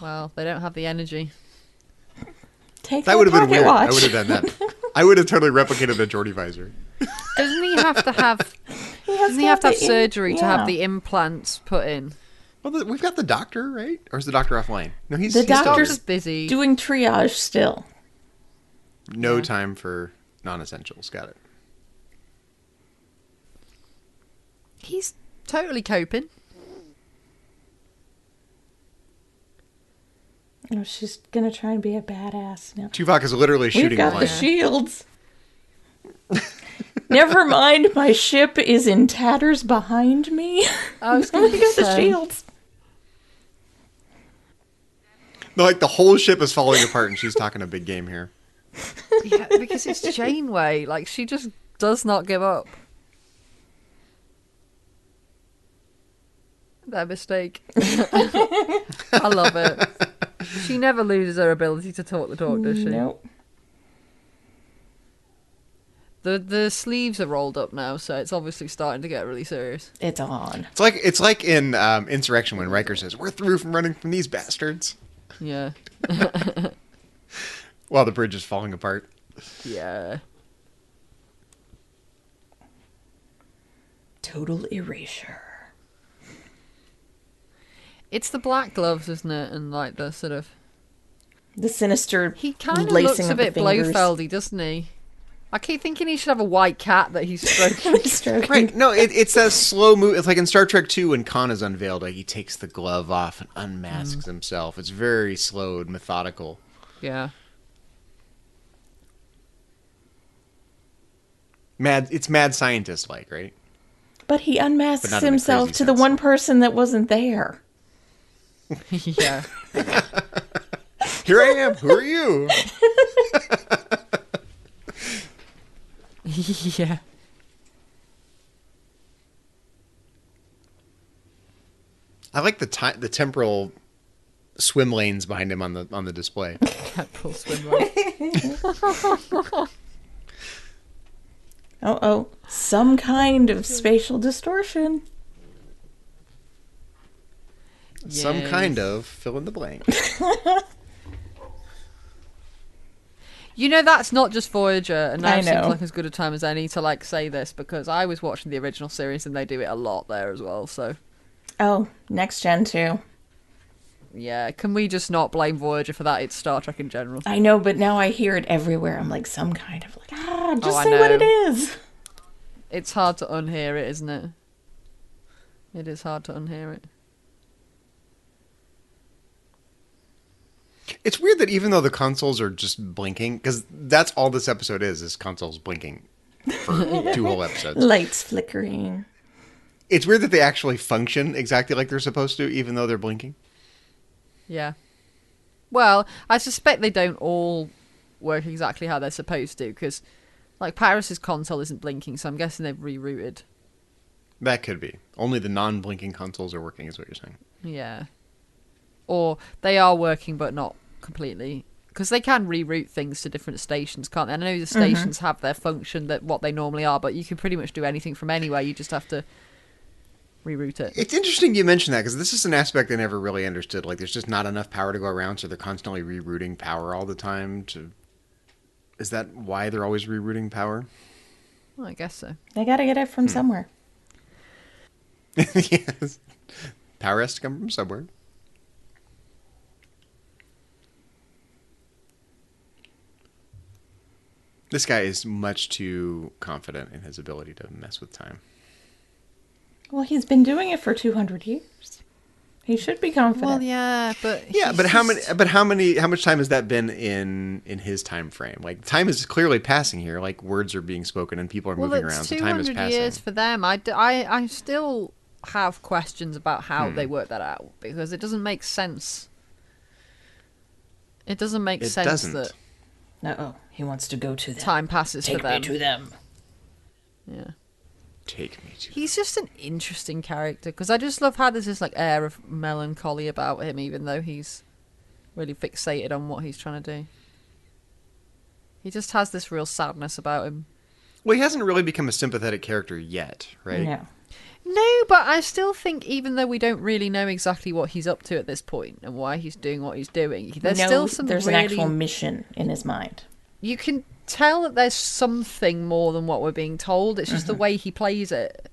Well, they don't have the energy. Take That would have been pocket weird. watch. I would have done that. I would have totally replicated the Geordie visor. Doesn't he have to have... Doesn't he have to have surgery to have the implants put in? Well, we've got the doctor, right? Or is the doctor offline? No, he's The he's doctor's Doctor's busy. doing triage still. no time for non-essentials. Got it. He's totally coping. Oh, she's gonna try and be a badass now. Tuvok is literally We've shooting got one. the shields. Never mind, my ship is in tatters behind me. I was going to Look at the say. shields. Like the whole ship is falling apart, and she's talking a big game here. Yeah, because it's Janeway. Like, she just does not give up. That mistake. I love it. She never loses her ability to talk the talk, does she? Nope. The sleeves are rolled up now, so it's obviously starting to get really serious. It's on. It's like in Insurrection when Riker says, "We're through from running from these bastards," Yeah. while the bridge is falling apart. Yeah. Total erasure. It's the black gloves, isn't it? And like the sort of... The sinister He kind of lacing looks a of the bit fingers. Blofeldy, doesn't he? I keep thinking he should have a white cat that he's stroking. Stroking. Right? No, it's that slow move. It's like in Star Trek 2 when Khan is unveiled. Like he takes the glove off and unmasks himself. It's very slow and methodical. Yeah. It's mad scientist like, right? But he But unmasks not in a himself crazy to the sense. one person that wasn't there. Yeah. Here I am. Who are you? Yeah. I like the temporal swim lanes behind him on the display. Temporal Swimlanes. Oh, some kind of spatial distortion. Some Yes. kind of fill in the blank. You know, that's not just Voyager, and now I it seems know. like as good a time as any to like say this, because I was watching the original series and they do it a lot there as well, so Oh, next gen too. yeah, can we just not blame Voyager for that? It's Star Trek in general. I know, but now I hear it everywhere. I'm like, some kind of like, just I say what it know. is. It's hard to unhear it, isn't it? It is hard to unhear it. It's weird that even though the consoles are just blinking, because that's all this episode is consoles blinking for 2 whole episodes. Lights flickering. It's weird that they actually function exactly like they're supposed to, even though they're blinking. Yeah. Well, I suspect they don't all work exactly how they're supposed to, because like Paris's console isn't blinking, so I'm guessing they've rerouted. That could be. Only the non-blinking consoles are working, is what you're saying. Yeah. Or they are working, but not completely. Because they can reroute things to different stations, can't they? I know the stations have their function, that what they normally are, but you can pretty much do anything from anywhere. You just have to reroute it. It's interesting you mention that, because this is an aspect I never really understood. Like, there's just not enough power to go around, so they're constantly rerouting power all the time. Is that why they're always rerouting power? Well, I guess so. They gotta get it from somewhere. Yes. Power has to come from somewhere. This guy is much too confident in his ability to mess with time. Well, he's been doing it for 200 years. He should be confident. Well, yeah, but Yeah, he's but how just- much time has that been in his time frame? Like, time is clearly passing here. Like, words are being spoken and people are Well, moving it's around. So time is 200 passing. years for them. I still have questions about how they work that out, because it doesn't make sense. It doesn't make It sense doesn't. that Uh-oh, he wants to go to them. time passes Take for them. me to them. Yeah. Take me to. He's just an interesting character, because I just love how there's this like air of melancholy about him, even though he's really fixated on what he's trying to do. He just has this real sadness about him. Well, he hasn't really become a sympathetic character yet, right? No. No, but I still think, even though we don't really know exactly what he's up to at this point and why he's doing what he's doing, there's No, still some there's really... an actual mission in his mind. You can tell that there's something more than what we're being told. It's just the way he plays it.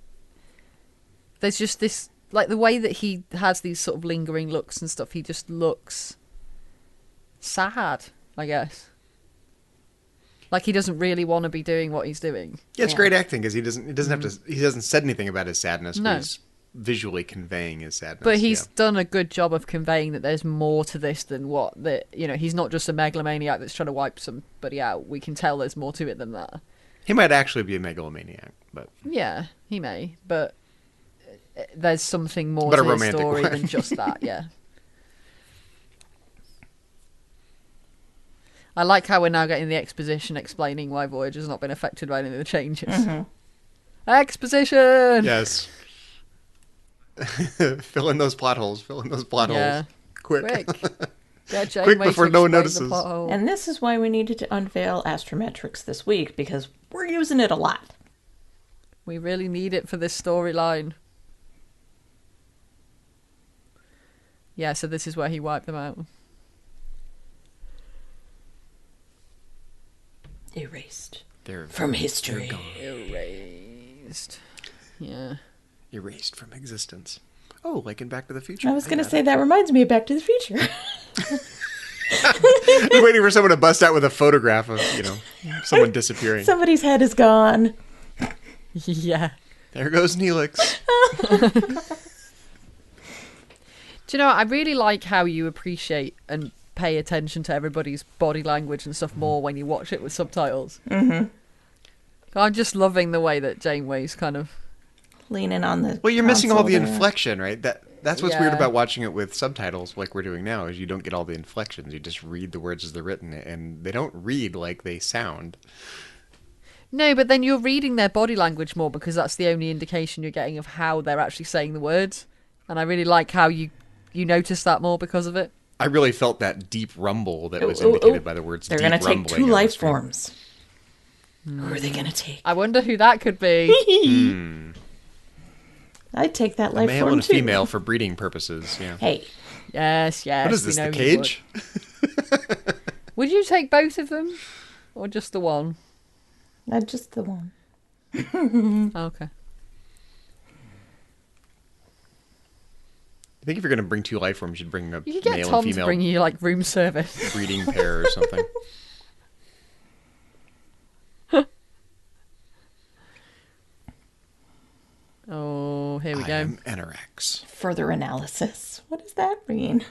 There's just this, like, the way that he has these sort of lingering looks and stuff. He just looks sad, I guess. Like he doesn't really want to be doing what he's doing. Yeah, it's Yeah. great acting because he doesn't have to. He hasn't said anything about his sadness, No. but he's visually conveying his sadness. But he's yeah. done a good job of conveying that there's more to this than what that. You know, he's not just a megalomaniac that's trying to wipe somebody out. We can tell there's more to it than that. He might actually be a megalomaniac, but Yeah, he may, but there's something more But a to his romantic story one. than just that, yeah. I like how we're now getting the exposition explaining why Voyager's not been affected by any of the changes. Mm-hmm. Exposition! yes. Fill in those plot holes. Fill in those plot Yeah. holes. Quick. Quick. Get Quick Janeway before to no one explain notices. the plot hole. And this is why we needed to unveil astrometrics this week, because we're using it a lot. We really need it for this storyline. Yeah, so this is where he wiped them out. Erased They're from history. Erased. Yeah. erased from existence. Oh, like in Back to the Future. I was going to got say, that reminds me of Back to the Future. it. Just waiting for someone to bust out with a photograph of, someone disappearing. Somebody's head is gone. Yeah. There goes Neelix. Do you know, I really like how you appreciate and pay attention to everybody's body language and stuff more when you watch it with subtitles. Mm-hmm. I'm just loving the way that Janeway's kind of... Leaning on the Well, you're missing all the console there. inflection, right? That's what's weird Yeah. about watching it with subtitles like we're doing now, is you don't get all the inflections. You just read the words as they're written, and they don't read like they sound. No, but then you're reading their body language more because that's the only indication you're getting of how they're actually saying the words. And I really like how you notice that more because of it. I really felt that deep rumble that was Ooh, ooh, indicated ooh. by the words They're deep going to rumbling. take two on the life screen. forms. Who are they going to take? I wonder who that could be. I'd take that A life male form and a too. female for breeding purposes, yeah. Hey, Yes, yes. What is we this, know the you cage? Would you take both of them? Or just the one? not just the one. Okay. I think if you're going to bring two life forms, you should bring a You could get male Tom and to female bring you, like, room service. breeding pair or something. Oh, here we I go. am Annorax. Further analysis. What does that mean?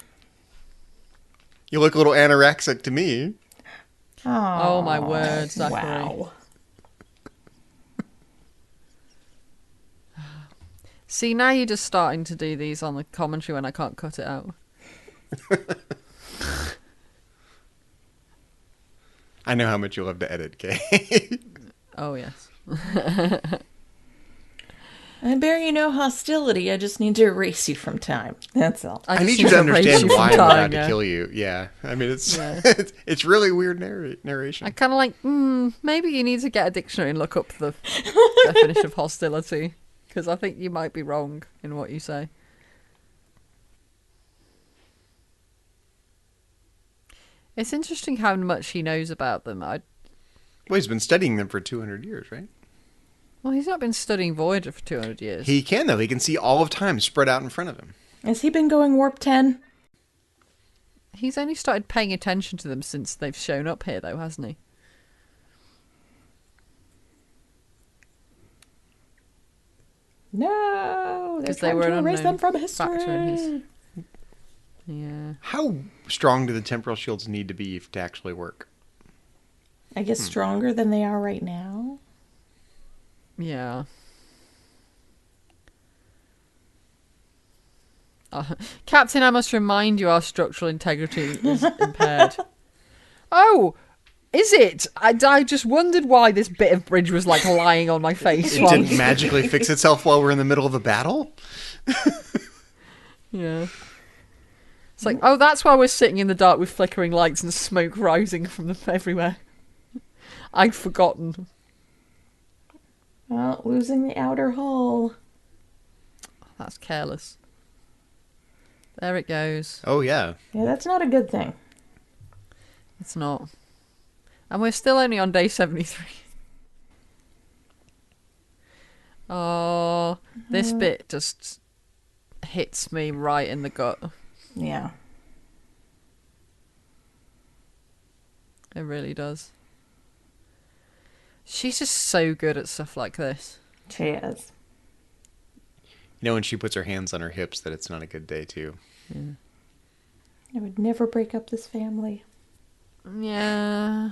You look a little anorexic to me. Oh, my word, Zachary. Wow. See, now you're just starting to do these on the commentary when I can't cut it out. I know how much you love to edit, Kay. Oh, yes. I bear you no hostility. I just need to erase you from time. That's all. I just need you to erase understand you why from I'm time, allowed yeah. to kill you. Yeah. I mean, it's Yeah. it's really weird narration. I kind of like, maybe you need to get a dictionary and look up the definition of hostility. Because I think you might be wrong in what you say. It's interesting how much he knows about them. Well, he's been studying them for 200 years, right? Well, he's not been studying Voyager for 200 years. He can, though. He can see all of time spread out in front of him. Has he been going warp 10? He's only started paying attention to them since they've shown up here, though, hasn't he? No, they're 'Cause they trying were to an erase them unknown from factor in his- history. Yeah. How strong do the temporal shields need to be to actually work? I guess stronger than they are right now. Yeah. Captain, I must remind you our structural integrity is impaired. Oh, is it? I just wondered why this bit of bridge was like lying on my face. It didn't magically fix itself while we're in the middle of a battle? Yeah. It's like, oh, that's why we're sitting in the dark with flickering lights and smoke rising from them everywhere. I'd forgotten. Well, losing the outer hull. That's careless. There it goes. Oh, yeah. Yeah, that's not a good thing. It's not. And we're still only on day 73. Oh, this bit just hits me right in the gut. Yeah. It really does. She's just so good at stuff like this. She is. You know when she puts her hands on her hips that it's not a good day, too. Yeah. I would never break up this family. Yeah.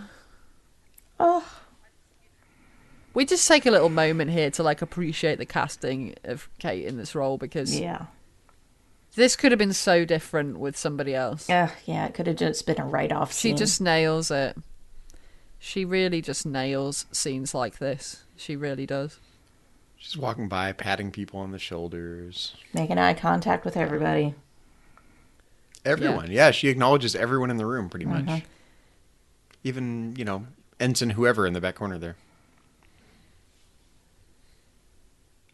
Oh. We just take a little moment here to like appreciate the casting of Kate in this role, because this could have been so different with somebody else. Yeah, it could have just been a write-off scene. She just nails it. She really just nails scenes like this. She really does. She's walking by, patting people on the shoulders. Making eye contact with everybody. Everyone. Yeah, she acknowledges everyone in the room pretty much. Even, Ensign whoever in the back corner there.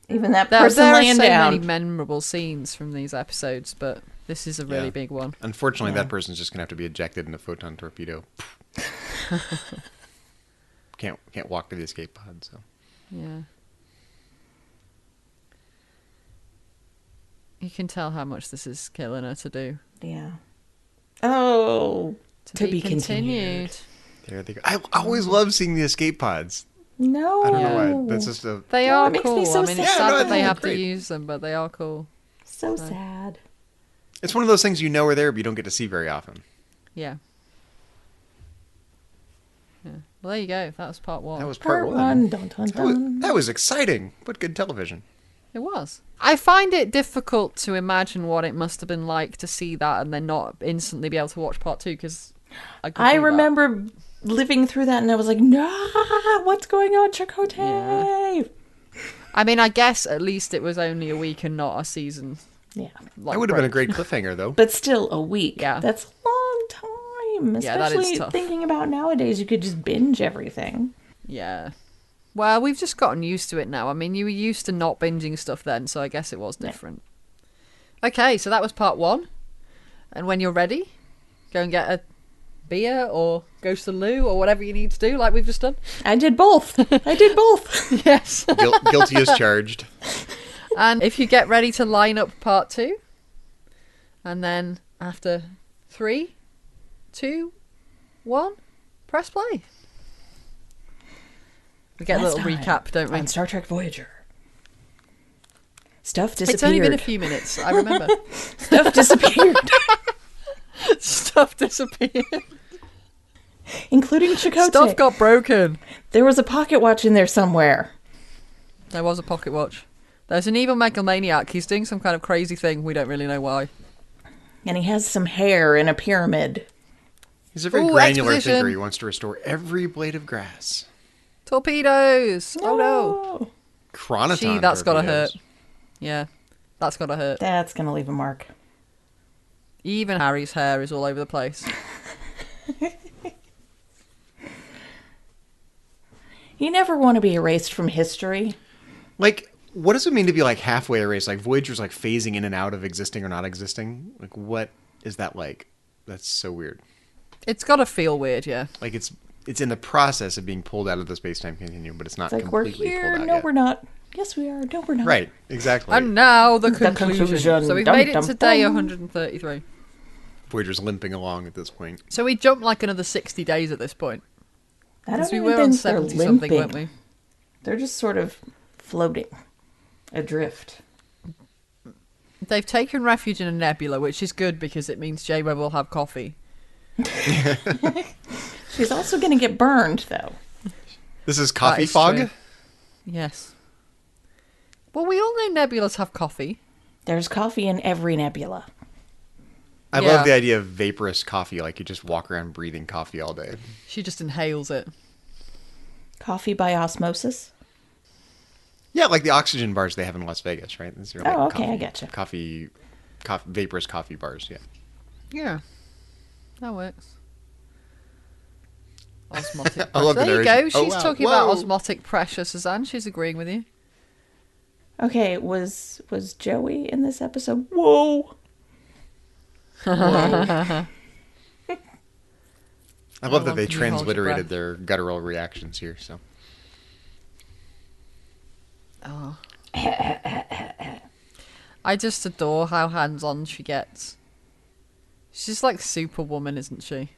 Even that person laying there are so down. many memorable scenes from these episodes, but this is a really big one. Unfortunately, that person's just going to have to be ejected in a photon torpedo. Can't walk to the escape pod, so. Yeah. You can tell how much this is killing her to do. Yeah. Oh, to be continued. There they go. I always love seeing the escape pods. No. I don't know why. That's just a... They are it makes cool. me so I mean, sad. it's sad that they no, have great. to use them, but they are cool. So sad. It's one of those things you know are there, but you don't get to see very often. Yeah. Well, there you go. That was part one. That was part one. Dun, dun, dun. That was exciting. What good television. It was. I find it difficult to imagine what it must have been like to see that and then not instantly be able to watch part two, because I remember living through that and I was like, no, what's going on, Chakotay? Yeah. I mean, I guess at least it was only a week and not a season. Yeah. That would have been a great cliffhanger, though. But still, a week. Yeah. That's a long time. Yeah, that is Especially tough. thinking about nowadays, you could just binge everything. Yeah. Well, we've just gotten used to it now. I mean, you were used to not binging stuff then, so I guess it was different. Yeah. Okay, so that was part one. And when you're ready, go and get a beer or go to the loo or whatever you need to do, like we've just done. I did both. Yes. Guilty as charged. And if you get ready to line up part two, and then after 3, 2, 1, press play. We get Last a little time recap, don't we? on Star Trek Voyager. Stuff disappeared. It's only been a few minutes, I remember. Stuff disappeared. Stuff disappeared. Including Chakotay. Stuff got broken. There was a pocket watch in there somewhere. There was a pocket watch. There's an evil megalomaniac. He's doing some kind of crazy thing. We don't really know why. And he has some hair in a pyramid. He's a very granular exposition. thinker. He wants to restore every blade of grass. Torpedoes! Oh no! Chronoton Gee, that's gotta hurt. torpedoes. Yeah, that's gotta hurt. That's going to leave a mark. Even Harry's hair is all over the place. You never want to be erased from history. Like, what does it mean to be like halfway erased? Like Voyager's like phasing in and out of existing or not existing? Like, what is that like? That's so weird. It's gotta feel weird, yeah. Like it's in the process of being pulled out of the space-time continuum, but it's not It's like, we're completely here. pulled out No, yet. we're not. Yes, we are. No, we're not. Right, exactly. And now the The conclusion. conclusion. So we've Dum, made it dum, to day dum. 133. Voyager's limping along at this point. So we jumped like another 60 days at this point. I don't Because we even were on think they're 70 something, limping. weren't we? They're just sort of floating. Adrift. They've taken refuge in a nebula, which is good because it means J-Web will have coffee. She's also going to get burned, though. This is That coffee is fog? true. Yes. Well, we all know nebulas have coffee. There's coffee in every nebula. I Yeah. love the idea of vaporous coffee, like you just walk around breathing coffee all day. She just inhales it. Coffee by osmosis. Yeah, like the oxygen bars they have in Las Vegas, right? These are like Oh, okay, I getcha. Coffee, vaporous coffee bars, yeah. Yeah. That works. Osmotic I love the pressure. There you narration. go. Oh, She's wow. talking about Whoa. osmotic pressure, Suzanne. She's agreeing with you. Okay, was Joey in this episode? Whoa! I love that love they when you hold your transliterated breath. their guttural reactions here, so. Oh. I just adore how hands-on she gets. She's like Superwoman, isn't she?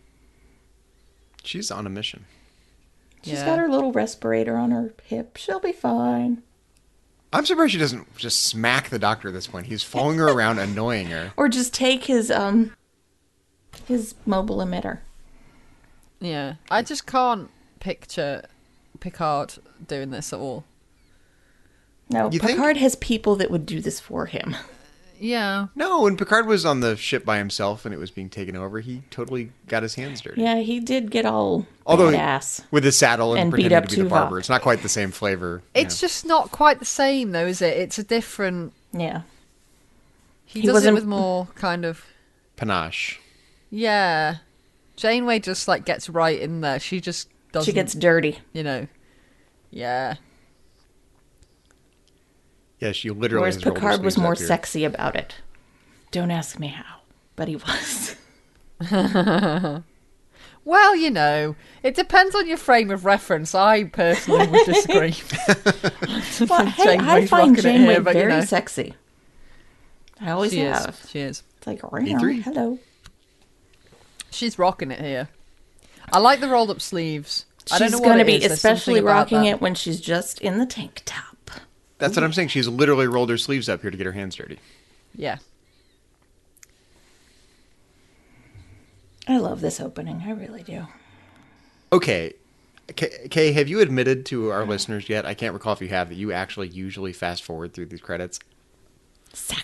She's on a mission. She's got her little respirator on her hip. She'll be fine. I'm surprised she doesn't just smack the doctor at this point. He's following her around, annoying her. Or just take his mobile emitter. Yeah. I just can't picture Picard doing this at all. No, You think? Picard has people that would do this for him. Yeah. No, when Picard was on the ship by himself and it was being taken over, he totally got his hands dirty. Yeah, he did get all Although badass. with his saddle and And beat pretending up to be the barber. Tuvok. It's not quite the same flavor. It's just not quite the same, though, is it? It's a different... Yeah. He He does it wasn't- with more kind of... Panache. Yeah. Janeway just, like, gets right in there. She just doesn't... She gets dirty. You know. Yeah. Yeah, she literally Whereas has rolled her Picard was sleeves more up here. sexy about it. Don't ask me how, but he was. Well, you know, it depends on your frame of reference. I personally would disagree. Well, hey, I Janeway's find rocking it Janeway here, but, you very know. sexy. I always She have. is. She is. It's like, E3? hello. She's rocking it here. I like the rolled up sleeves. I don't She's know what going to it be is. There's especially something about rocking that. it when she's just in the tank top. That's what I'm saying. She's literally rolled her sleeves up here to get her hands dirty. Yeah. I love this opening. I really do. Okay. Kay, have you admitted to our listeners yet? I can't recall if you have, that you actually usually fast forward through these credits.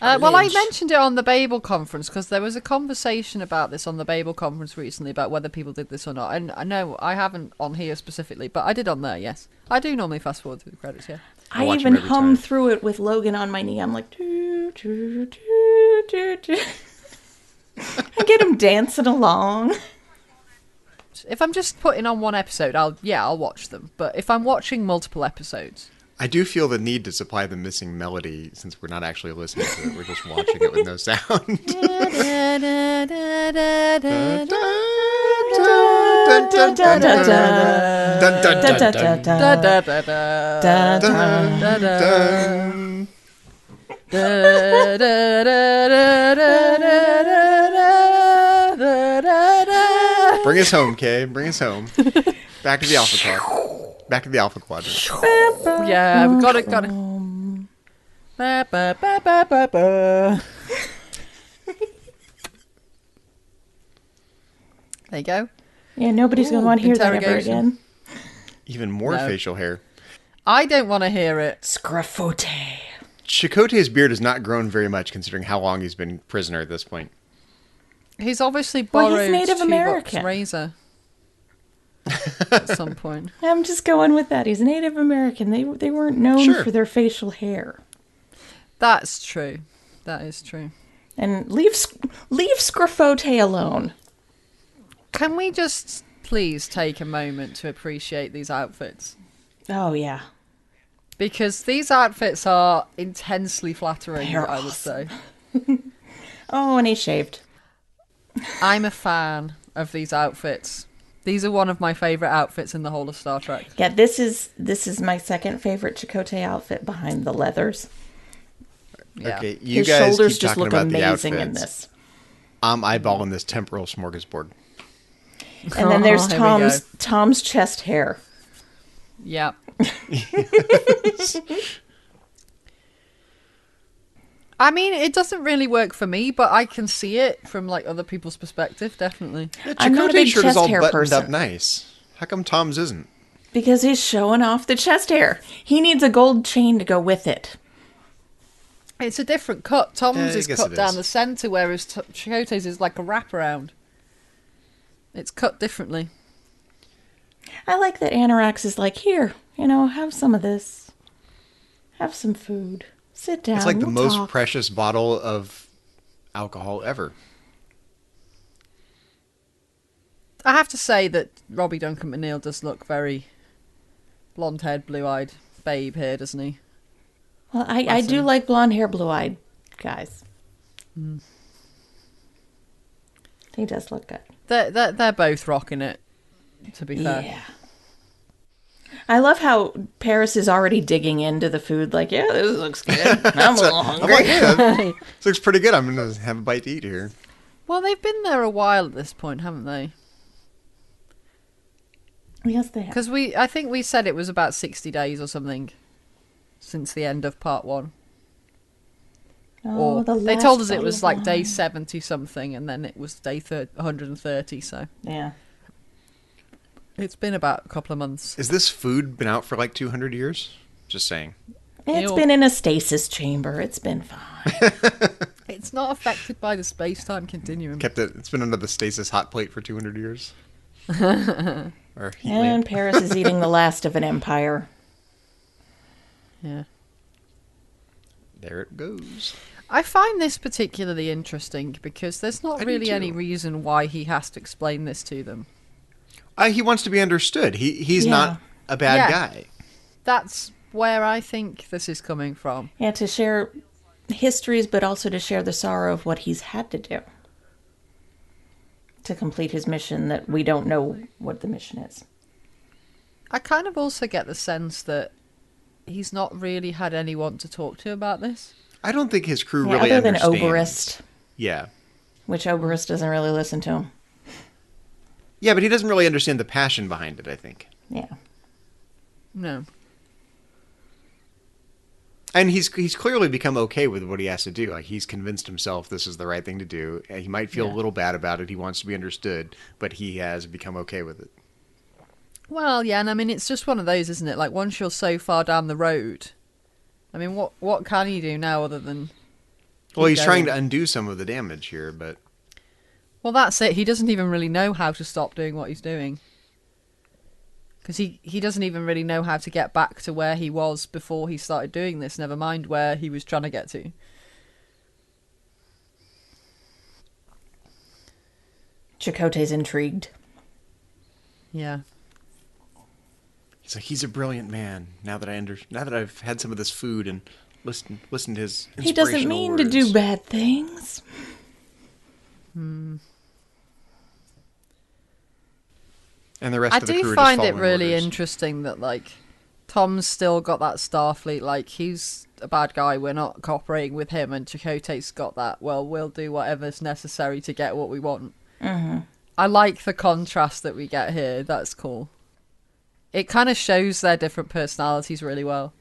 Well, I Sacrilege. mentioned it on the Babel conference because there was a conversation about this on the Babel conference recently about whether people did this or not. And I know I haven't on here specifically, but I did on there, yes. I do normally fast forward through the credits, yeah. I I watch even them every hum time. through it with Logan on my knee. I'm like, doo, doo, doo, doo, doo. I get him dancing along. If I'm just putting on one episode, I'll watch them. But if I'm watching multiple episodes, I do feel the need to supply the missing melody since we're not actually listening to it. We're just watching it with no sound. Bring us home, Kay. Bring us home. Back to the Alpha Quadrant. Back to the Alpha Quadrant. yeah, we got it. Ba, ba, ba, ba, ba, ba. There you go. Yeah, nobody's going to Ooh, want to hear that ever interrogation. again. Even more No. facial hair. I don't want to hear it. Scrafote. Chakotay's beard has not grown very much considering how long he's been prisoner at this point. He's obviously Well, borrowed he's Native Tuvok's American. razor at some point. I'm just going with that. He's Native American. They weren't known Sure. for their facial hair. That's true. That is true. And leave Scrafote alone. Can we just please take a moment to appreciate these outfits? Oh, yeah. Because these outfits are intensely flattering, They're I would say. Oh, and he shaved. I'm a fan of these outfits. These are one of my favourite outfits in the whole of Star Trek. Yeah, this is my second favorite Chakotay outfit behind the leathers. Yeah. Okay, you His guys shoulders keep just talking look about the amazing outfits. in this. I'm eyeballing this temporal smorgasbord. And then there's Here we go. Tom's chest hair. Yep. I mean, it doesn't really work for me, but I can see it from like other people's perspective, definitely. The I'm not a Chakotay big shirt is chest all hair buttoned up person. nice. How come Tom's isn't? Because he's showing off the chest hair. He needs a gold chain to go with it. It's a different cut. Tom's Yeah, I is guess cut it down is. the centre, whereas Chakotay's is like a wraparound. It's cut differently. I like that Annorax is like, here, have some of this. Have some food. Sit down. It's like the we'll most talk. precious bottle of alcohol ever. I have to say that Robbie Duncan McNeil does look very blonde-haired, blue-eyed babe here, doesn't he? Well, I do like blonde hair, blue-eyed guys. He does look good. They're both rocking it, to be fair. Yeah. I love how Paris is already digging into the food. Like, yeah, this looks good. I'm a little I'm hungry. like, yeah, this looks pretty good. I'm going to have a bite to eat here. Well, they've been there a while at this point, haven't they? Yes, they have. Because I think we said it was about 60 days or something since the end of part 1. Oh, Or the they last told us it bottle was of like day wine. 70 something, and then it was day 130. So Yeah. It's been about a couple of months. Is this food been out for like 200 years? Just saying. It's been in a stasis chamber. It's been fine. It's not affected by the space-time continuum. It's been under the stasis hot plate for 200 years. Or heat And lamp. Paris is eating the last of an empire. Yeah. There it goes. I find this particularly interesting because there's not I do really any too. reason why he has to explain this to them. He wants to be understood. He's not a bad Yeah. guy. That's where I think this is coming from. Yeah, to share histories, but also to share the sorrow of what he's had to do to complete his mission that we don't know what the mission is. I kind of also get the sense that he's not really had anyone to talk to about this. I don't think his crew Yeah, really other than understands. Oberist, Yeah. which Oberist doesn't really listen to him. Yeah, but he doesn't really understand the passion behind it, I think. Yeah. No. And he's clearly become okay with what he has to do. Like, he's convinced himself this is the right thing to do. He might feel a little bad about it. He wants to be understood, but he has become okay with it. Well, yeah, and I mean, it's just one of those, isn't it? Like, once you're so far down the road, I mean, what can he do now other than... Well, he's going? trying to undo some of the damage here, but... Well, that's it. He doesn't even really know how to stop doing what he's doing. Because he doesn't even really know how to get back to where he was before he started doing this, never mind where he was trying to get to. Chakotay's intrigued. Yeah. He's like, he's a brilliant man. Now that I've had some of this food and listened to his inspirational He doesn't mean to do words." bad things. And the rest I of the crew do are just find it following really orders. interesting that, like, Tom's still got that Starfleet, like, he's a bad guy, we're not cooperating with him, and Chakotay's got that, well, we'll do whatever's necessary to get what we want. Mm-hmm. I like the contrast that we get here, that's cool. It kind of shows their different personalities really well.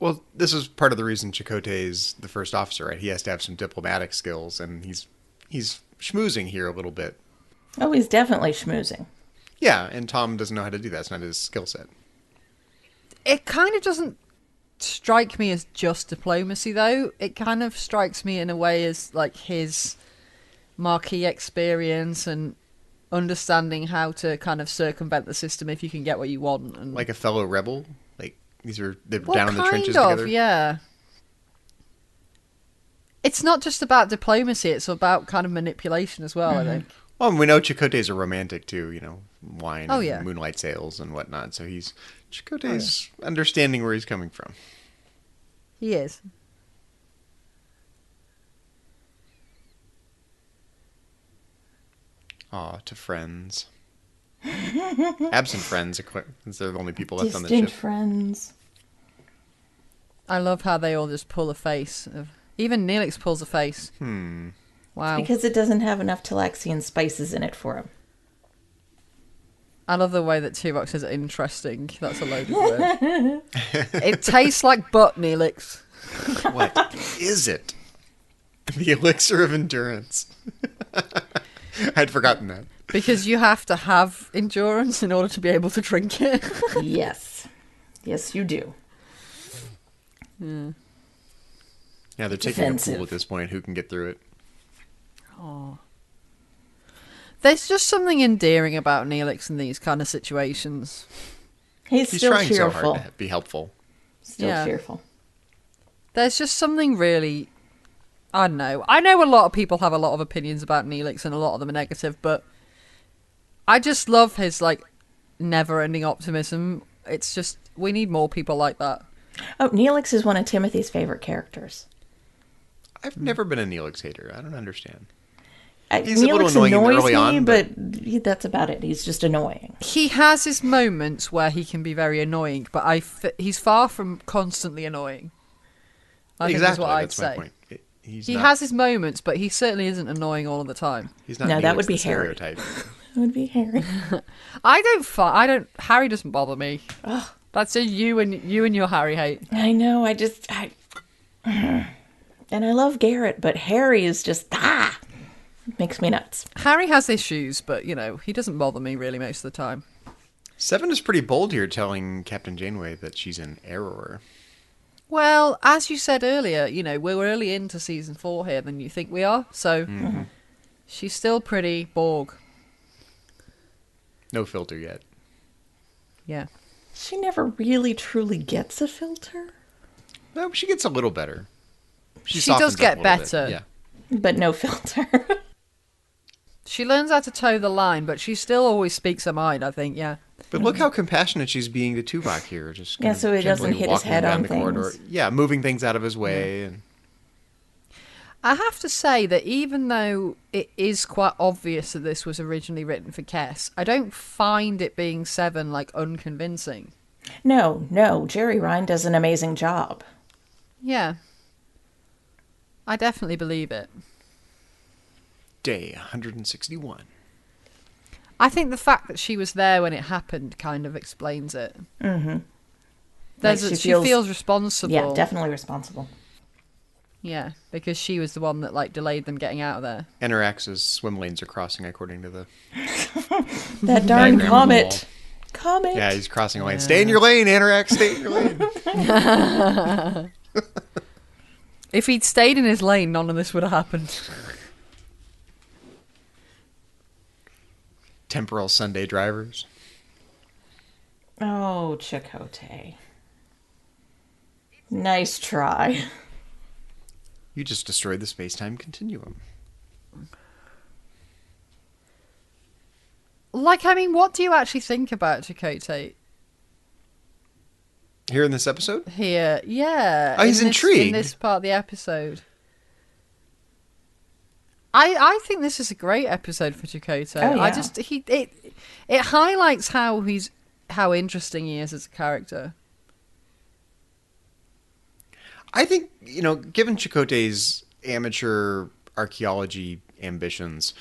Well, this is part of the reason Chakotay is the first officer, right? He has to have some diplomatic skills, and he's schmoozing here a little bit. Oh, he's definitely schmoozing. Yeah, and Tom doesn't know how to do that. It's not his skill set. It kind of doesn't strike me as just diplomacy, though. It kind of strikes me in a way as, like, his marquee experience and understanding how to kind of circumvent the system if you can get what you want. And Like a fellow rebel? Like, they're well, down in the trenches kind of, together? yeah. It's not just about diplomacy, it's about kind of manipulation as well, I think. Well, and we know Chakotay's a romantic, too, you know, wine Oh, and yeah. moonlight sails and whatnot. So Chakotay's understanding where he's coming from. He is. Aw, to friends. Absent friends, since they're the only people left on the Distant ship. friends. I love how they all just pull a face. Even Neelix pulls a face. Wow. Because it doesn't have enough Talaxian spices in it for him. I love the way that T-Rock says interesting. That's a loaded word. It tastes like butt, Neelix. What is it? The elixir of endurance. I'd forgotten that. Because you have to have endurance in order to be able to drink it. Yes. Yes, you do. Yeah, they're taking a Offensive. pool at this point. Who can get through it? There's just something endearing about Neelix in these kind of situations. He's He's still trying cheerful. so hard to be helpful. Still Yeah. cheerful. There's just something really... I don't know. I know a lot of people have a lot of opinions about Neelix and a lot of them are negative, but I just love his, like, never-ending optimism. It's just, we need more people like that. Oh, Neelix is one of Timothy's favorite characters. I've never been a Neelix hater. I don't understand. He's a little Neelix annoying annoys early me, on, but that's about it. He's just annoying. He has his moments where he can be very annoying, but he's far from constantly annoying. I think is Exactly, what I'd that's say. my point. He has his moments, but he certainly isn't annoying all of the time. He's not No, that Neelix, would be the Harry. stereotype. It would be Harry. Harry doesn't bother me. That's just you and your Harry hate. I know. And I love Garrett, but Harry is just Makes me nuts. Harry has issues, but, he doesn't bother me really most of the time. Seven is pretty bold here, telling Captain Janeway that she's in error. Well, as you said earlier, we're early into season 4 here than you think we are, so she's still pretty Borg. No filter yet. Yeah. She never really truly gets a filter. No, she gets a little better. She softens does up get a little bit, better. Yeah. But no filter. She learns how to toe the line, but she still always speaks her mind, I think, yeah. But look how compassionate she's being to Tuvok here. Just Yeah, so he doesn't gently hit his walking head down on the corridor. things. Yeah, moving things out of his way. And I have to say that even though it is quite obvious that this was originally written for Kes, I don't find it being Seven, unconvincing. No. Jerry Ryan does an amazing job. Yeah. I definitely believe it. Day 161. I think the fact that she was there when it happened kind of explains it. Mm-hmm. She feels responsible. Yeah, definitely responsible. Yeah, because she was the one that delayed them getting out of there. Annorax's swim lanes are crossing according to the That darn diagram comet. Comet. Yeah, he's crossing a lane. Stay in your lane, Annorax. Stay in your lane. If he'd stayed in his lane, none of this would have happened. Temporal Sunday drivers. Oh, Chakotay. Nice try. You just destroyed the space-time continuum. What do you actually think about Chakotay? Here in this episode? Here, yeah. Oh, he's intrigued. In this part of the episode. I think this is a great episode for Chakotay. Oh, yeah. It highlights how interesting he is as a character. I think, given Chakotay's amateur archaeology ambitions,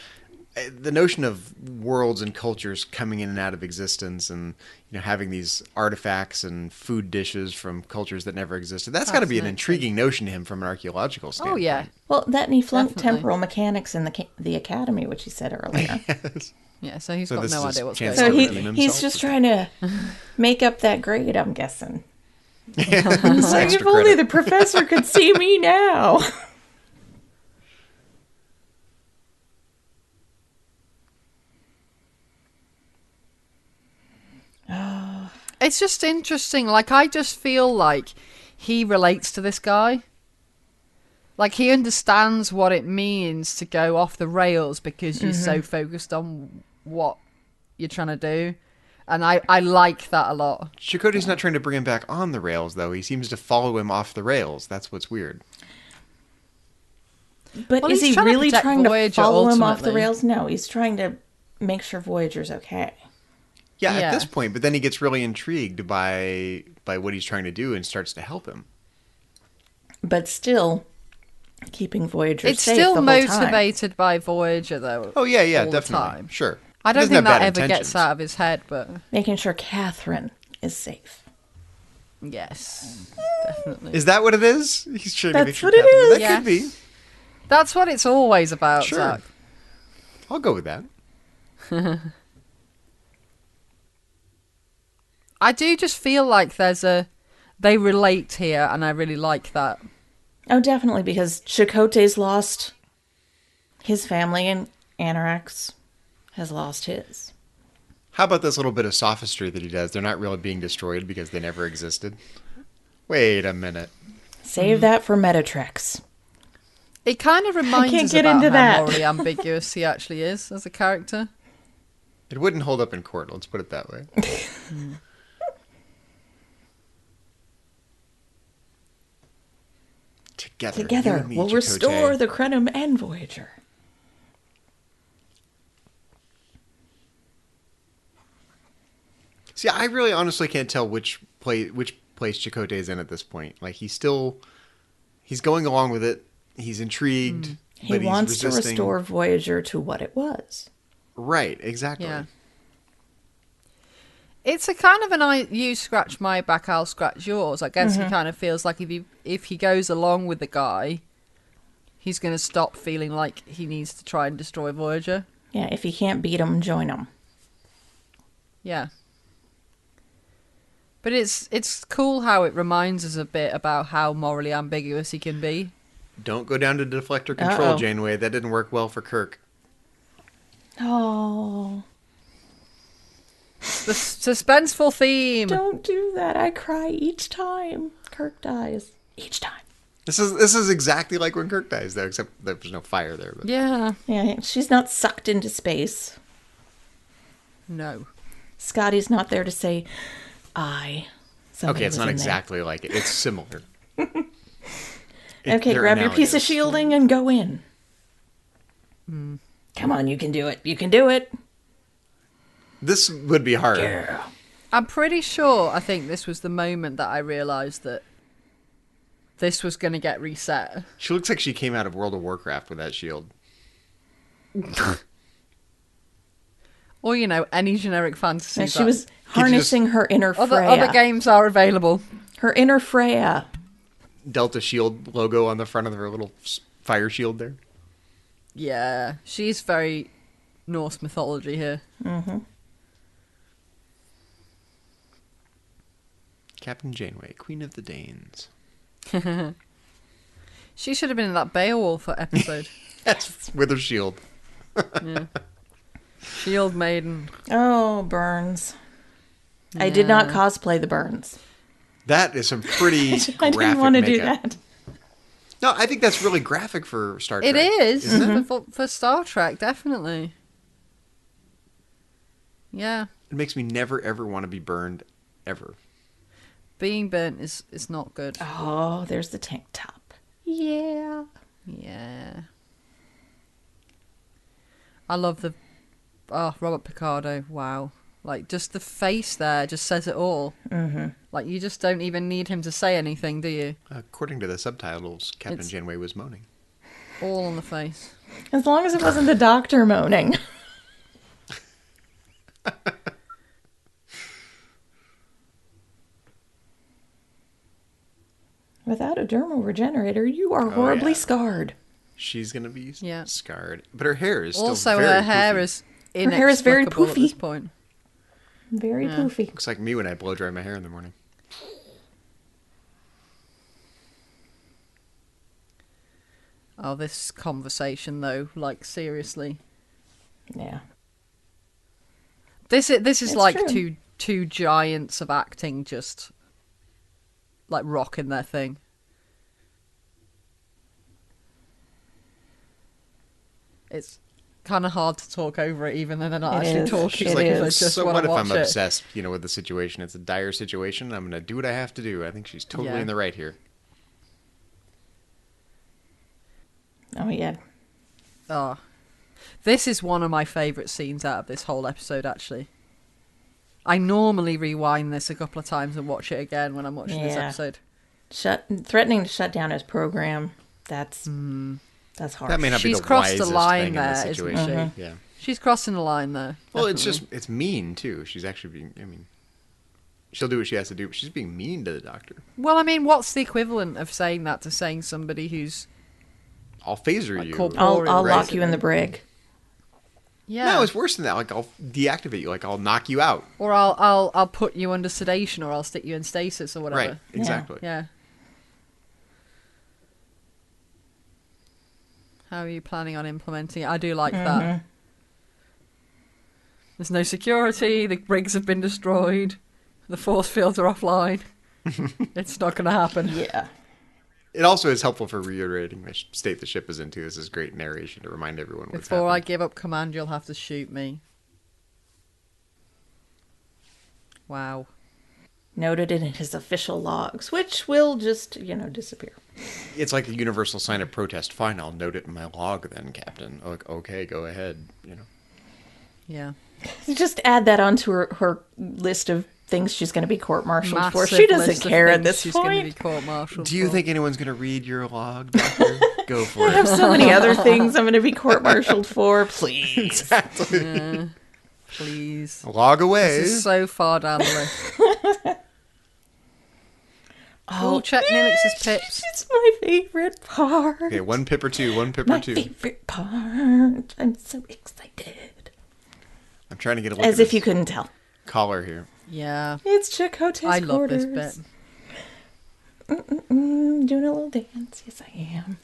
the notion of worlds and cultures coming in and out of existence and, having these artifacts and food dishes from cultures that never existed, that's got to be an intriguing notion to him from an archaeological standpoint. Oh, yeah. Well, and he flunked Definitely. temporal mechanics in the academy, which he said earlier. Yes. Yeah, so he's So got this no is his idea what's chance going So to on. redeem he's himself. just trying to make up that grade, I'm guessing. It's Like, extra if only credit. the professor could see me now. It's just interesting. I just feel like he relates to this guy. He understands what it means to go off the rails because you're so focused on what you're trying to do. And I like that a lot. Chakotay's not trying to bring him back on the rails, though. He seems to follow him off the rails. That's what's weird. But Well, is he's he trying to really protect trying to Voyager follow him off the ultimately. rails? No, he's trying to make sure Voyager's okay. Yeah, Yeah. at this point, but then he gets really intrigued by what he's trying to do and starts to help him. But still, keeping Voyager It's safe still the whole time. motivated by Voyager, though. Oh, yeah, all the definitely. time. Sure. I He don't doesn't think have that bad ever intentions. gets out of his head, but Making sure Catherine is safe. yes, definitely. Is that what it is? He's trying to make That's sure what it Catherine- is. That Yes. could be. That's what it's always about, Sure. Zach. I'll go with that. I do just feel like they relate here, and I really like that. Oh, definitely, because Chakotay's lost his family and Annorax has lost his. How about this little bit of sophistry that he does? They're not really being destroyed because they never existed. Wait a minute. Save that for Metatrex. It kind of reminds can't us get about into how that. morally ambiguous he actually is as a character. It wouldn't hold up in court, let's put it that way. Together, you Together, and me, we'll Chakotay. restore the Krenim and Voyager. See, I really honestly can't tell which place Chakotay is in at this point. He's going along with it. He's intrigued. He but wants he's to resisting. restore Voyager to what it was. Right, exactly. Yeah. It's a kind of you scratch my back, I'll scratch yours. I guess he kind of feels like if he goes along with the guy, he's going to stop feeling like he needs to try and destroy Voyager. Yeah, if he can't beat him, join him. Yeah. But it's cool how it reminds us a bit about how morally ambiguous he can be. Don't go down to deflector control, Uh-oh. Janeway. That didn't work well for Kirk. Oh, The suspenseful theme. don't do that. I cry each time Kirk dies. Each time. This is exactly like when Kirk dies, though, except there's no fire there. But. Yeah. Yeah, she's not sucked into space. No. Scotty's not there to say, Somebody Okay, it's was not in there. exactly like it. It's similar. Okay, They're grab your piece of analogous. shielding and go in. Come on, you can do it. You can do it. This would be hard. Yeah. I'm pretty sure I think this was the moment that I realised that this was going to get reset. She looks like she came out of World of Warcraft with that shield. Or, you know, any generic fantasy. And she that- was harnessing her inner Freya. Other games are available. Her inner Freya. Delta shield logo on the front of her little fire shield there. Yeah, she's very Norse mythology here. Mm-hmm. Captain Janeway, Queen of the Danes. She should have been in that Beowulf episode. That's with her shield. Yeah. Shield Maiden. Oh, burns. I did not cosplay the burns. That is some pretty I graphic didn't want to do makeup. that. No, I think that's really graphic for Star Trek. It is. Isn't it? For Star Trek, definitely. Yeah. It makes me never, ever want to be burned, ever. Being burnt is not good. Oh, there's the tank top. Yeah. Yeah. I love the... Oh, Robert Picardo. Wow. Like, just the face there just says it all. Mm-hmm. Like, you just don't even need him to say anything, do you? According to the subtitles, Captain Janeway was moaning. All on the face. As long as it wasn't the doctor moaning. Without a dermal regenerator, you are horribly yeah. scarred. She's going to be Yeah. scarred. But her hair is still Also, very her hair poofy. is Her hair is very inexplicable at this poofy. point. Very poofy. Looks like me when I blow dry my hair in the morning. Oh, this conversation, though, like, seriously. Yeah. This is It's like true. two giants of acting just, like, rocking their thing. It's kind of hard to talk over it, even though they're not It actually is. talking. It because I is. just So want what to if watch I'm it. obsessed, with the situation? It's a dire situation. I'm going to do what I have to do. I think she's totally Yeah. in the right here. Oh, yeah. Oh. This is one of my favourite scenes out of this whole episode, actually. I normally rewind this a couple of times and watch it again when I'm watching this Yeah. episode. Threatening to shut down his program. That's hard. That may not be She's the crossed the wisest line thing in there, this isn't situation. she? Yeah. She's crossing the line there. Well, it's definitely. it's mean, too. She's actually being, she'll do what she has to do, but she's being mean to the doctor. Well, I mean, what's the equivalent of saying that to saying somebody who's... I'll phaser you. corporeal. I'll Right. lock you in the brig. Yeah. No, it's worse than that. Like, I'll deactivate you. Like, I'll knock you out. Or I'll put you under sedation, or I'll stick you in stasis, or whatever. Right, exactly. Yeah. How are you planning on implementing it? I do like that. There's no security, the rigs have been destroyed, the force fields are offline. It's not going to happen. Yeah. It also is helpful for reiterating the state the ship is into. This is great narration to remind everyone what's Before I happening. give up command, you'll have to shoot me. Wow. Noted in his official logs, which will just, disappear. It's like a universal sign of protest. Fine, I'll note it in my log then, Captain. Okay, go ahead. Yeah. Just add that onto her list of things she's going to be court-martialed for. Massive She doesn't list of care at things this she's going to be point. court-martialed Do you for. think anyone's going to read your log, Doctor? Go for I have it. so many other things I'm going to be court-martialed for. Please. Exactly. Please. Log away. This is so far down the list. Oh, check Neelix's pips. It's my favorite part. Okay, one pip or two. My favorite part. I'm so excited. I'm trying to get a look As at if you his couldn't tell. collar here. Yeah. It's Chakotay's I love quarters. this bit. Doing a little dance. Yes, I am.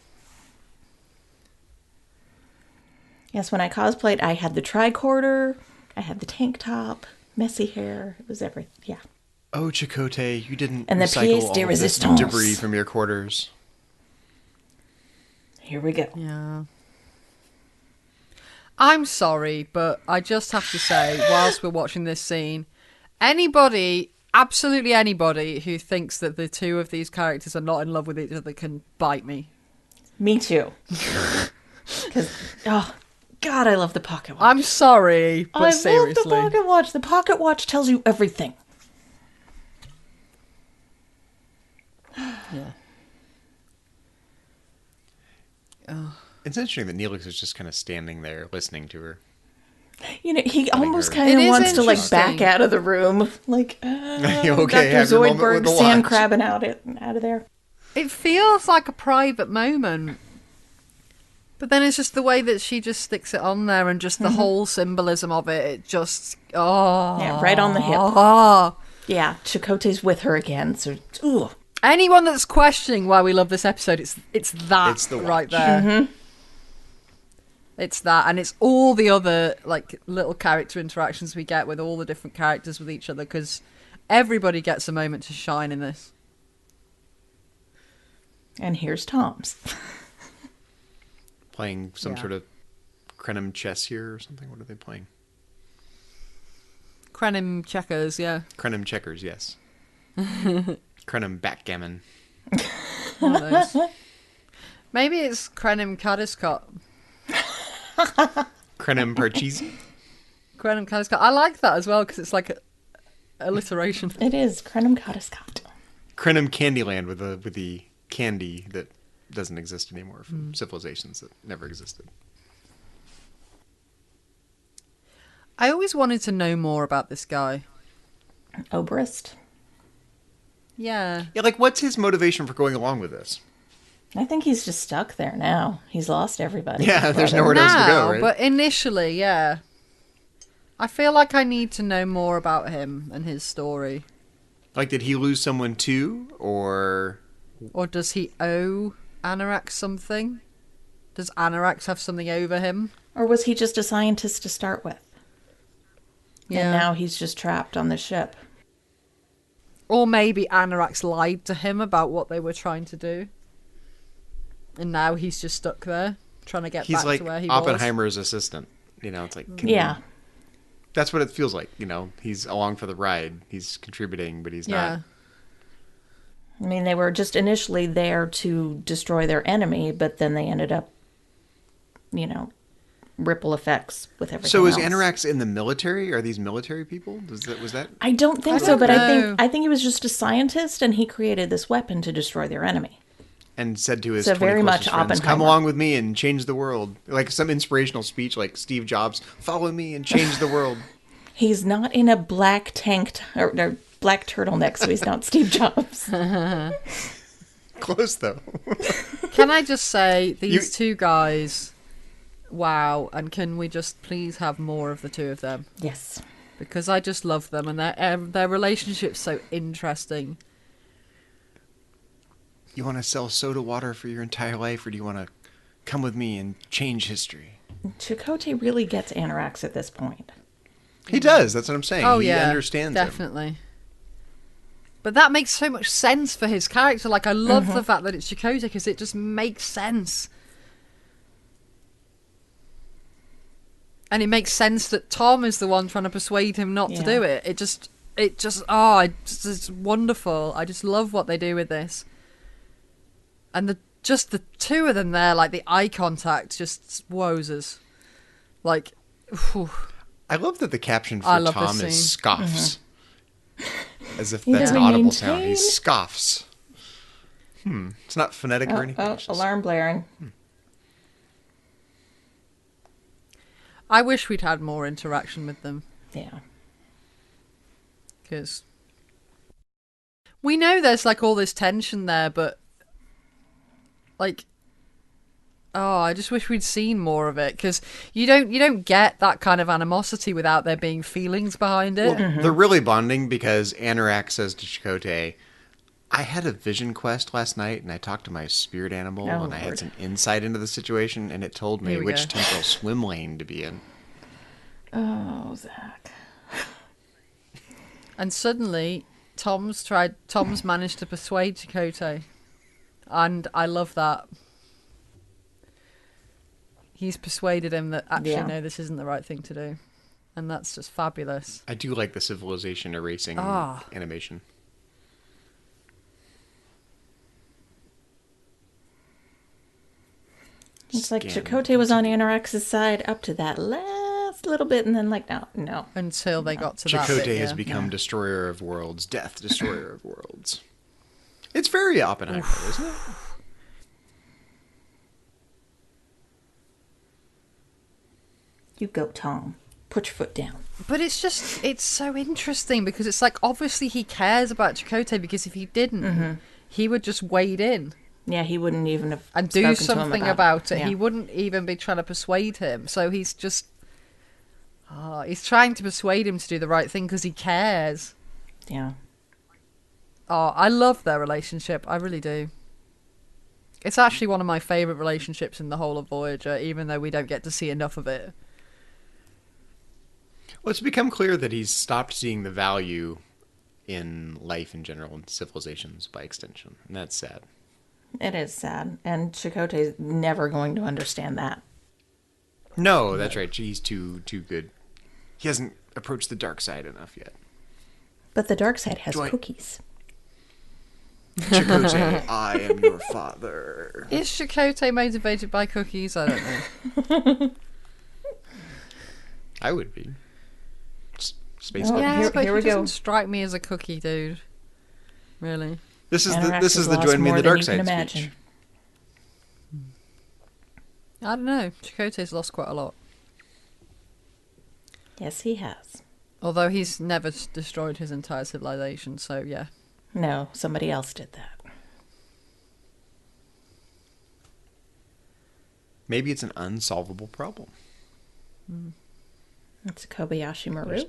Yes, when I cosplayed, I had the tricorder, I had the tank top, messy hair. It was everything. Yeah. Oh, Chakotay, you didn't And the recycle pièce all de of this résistance. debris from your quarters. Here we go. Yeah. I'm sorry, but I just have to say, whilst we're watching this scene, anybody, absolutely anybody, who thinks that the two of these characters are not in love with each other can bite me. Me too. Because, oh, God, I love the pocket watch. I'm sorry, but I seriously. love the pocket watch. The pocket watch tells you everything. Yeah. It's interesting that Neelix is just kind of standing there listening to her. You know, he almost her- kind It of is wants to, like, interesting. back out of the room. Like, Okay, Dr. have your moment with Zoidberg the sand watch. crabbing out of there. It feels like a private moment. But then it's just the way that she just sticks it on there and just the whole symbolism of it. It just, Yeah, right on the hip. Oh. Yeah, Chakotay's with her again, so, ooh. Anyone that's questioning why we love this episode, it's that It's the right watch. there. It's that, and it's all the other like little character interactions we get with all the different characters with each other, because everybody gets a moment to shine in this. And here's Tom's. Playing some Yeah. sort of Krenim chess here or something. What are they playing? Krenim checkers, yeah. Krenim checkers, yes. Krenim backgammon. One of those. Maybe it's Krenim Kadiscot. Krenim parcheesi. Krenim Kadiscot. I like that as well because it's like a alliteration. It is Krenim Kadiscot. Krenim Candyland with the candy that doesn't exist anymore from civilizations that never existed. I always wanted to know more about this guy. Obrist. Yeah. Yeah, like what's his motivation for going along with this? I think he's just stuck there now. He's lost everybody. Yeah, there's Brother. nowhere else to go, Now, right? but initially, yeah. I feel like I need to know more about him and his story. Like, did he lose someone too, or Or does he owe Annorax something? Does Annorax have something over him? Or was he just a scientist to start with? Yeah. And now he's just trapped on the ship. Or maybe Annorax lied to him about what they were trying to do. And now he's just stuck there, trying to get he's back like to where he Oppenheimer's assistant? You know, it's like Yeah. That's what it feels like. You know, he's along for the ride. He's contributing, but he's was. Yeah. not. I mean, they were just initially there to destroy their enemy, but then they ended up, you know, ripple effects with everything So is else. Annorax in the military? Are these military people? Was that? I don't think I so, don't but know. I think he was just a scientist, and he created this weapon to destroy their enemy. And said to his So 20 very closest much friends, "Come Oppenheimer. along with me and change the world." Like some inspirational speech, like Steve Jobs, "Follow me and change the world." He's not in a black tank or black turtleneck, so he's not Steve Jobs. Close though. Can I just say, these two guys, wow, and can we just please have more of the two of them? Yes. Because I just love them, and their relationship's so interesting. You want to sell soda water for your entire life, or do you want to come with me and change history? Chakotay really gets Annorax at this point. He does. That's what I'm saying. Oh he yeah, understands him. definitely. But that makes so much sense for his character. Like, I love the fact that it's Chakotay because it just makes sense. And it makes sense that Tom is the one trying to persuade him not to do it. It's wonderful. I just love what they do with this. And the two of them there, like the eye contact, just woes us. Like, whew. I love that the caption I for love this Tom scene. is scoffs. As if You that's an gotta audible sound. He maintain- scoffs. It's not phonetic or anything. It's just- Alarm blaring. I wish we'd had more interaction with them. Yeah. Because We know there's like all this tension there, but like, oh, I just wish we'd seen more of it, because you don't get that kind of animosity without there being feelings behind it. Well, they're really bonding because Annorax says to Chakotay, I had a vision quest last night, and I talked to my spirit animal, and I had some insight into the situation, and it told me which temporal swim lane to be in. Oh, Zach. And suddenly, Tom's managed to persuade Chakotay. And I love that. He's persuaded him that, actually, no, this isn't the right thing to do. And that's just fabulous. I do like the civilization erasing animation. It's like Chakotay was on Annorax's side up to that last little bit, and then like, no. Until they got to that bit. Chakotay has become destroyer of worlds, death, destroyer of worlds. It's very Oppenheimer, isn't it? You go, Tom. Put your foot down. But it's so interesting, because it's like, obviously he cares about Chakotay, because if he didn't, he would just wade in. Yeah, he wouldn't even have and do something about it. Yeah. He wouldn't even be trying to persuade him. So he's just... he's trying to persuade him to do the right thing because he cares. Yeah. Oh, I love their relationship. I really do. It's actually one of my favourite relationships in the whole of Voyager, even though we don't get to see enough of it. Well, it's become clear that he's stopped seeing the value in life in general and civilizations by extension. And that's sad. It is sad. And Chakotay's never going to understand that. No, that's right. He's too good. He hasn't approached the dark side enough yet. But the dark side has cookies. Chakotay, I am your father. Is Chakotay motivated by cookies? I don't know. I would be. Space cookies. Yeah, but here he we go. doesn't strike me as a cookie dude. Really. This is the join me in the dark side speech. I don't know. Chakotay's lost quite a lot. Yes, he has. Although he's never destroyed his entire civilization, so yeah. No, somebody else did that. Maybe it's an unsolvable problem. It's a Kobayashi Maru.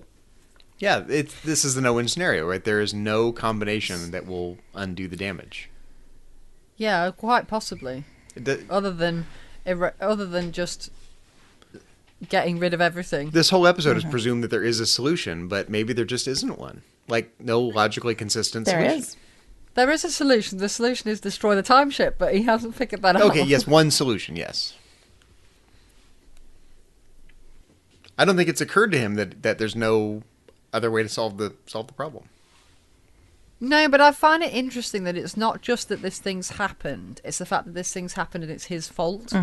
Yeah, this is the no-win scenario, right? There is no combination that will undo the damage. Yeah, quite possibly. Other than just getting rid of everything. This whole episode is presumed that there is a solution, but maybe there just isn't one. Like, no logically consistent solution. There is a solution. The solution is destroy the time ship, but he hasn't figured that out. Okay, yes, one solution, yes. I don't think it's occurred to him that there's no other way to solve the problem. No, but I find it interesting that it's not just that this thing's happened. It's the fact that this thing's happened and it's his fault.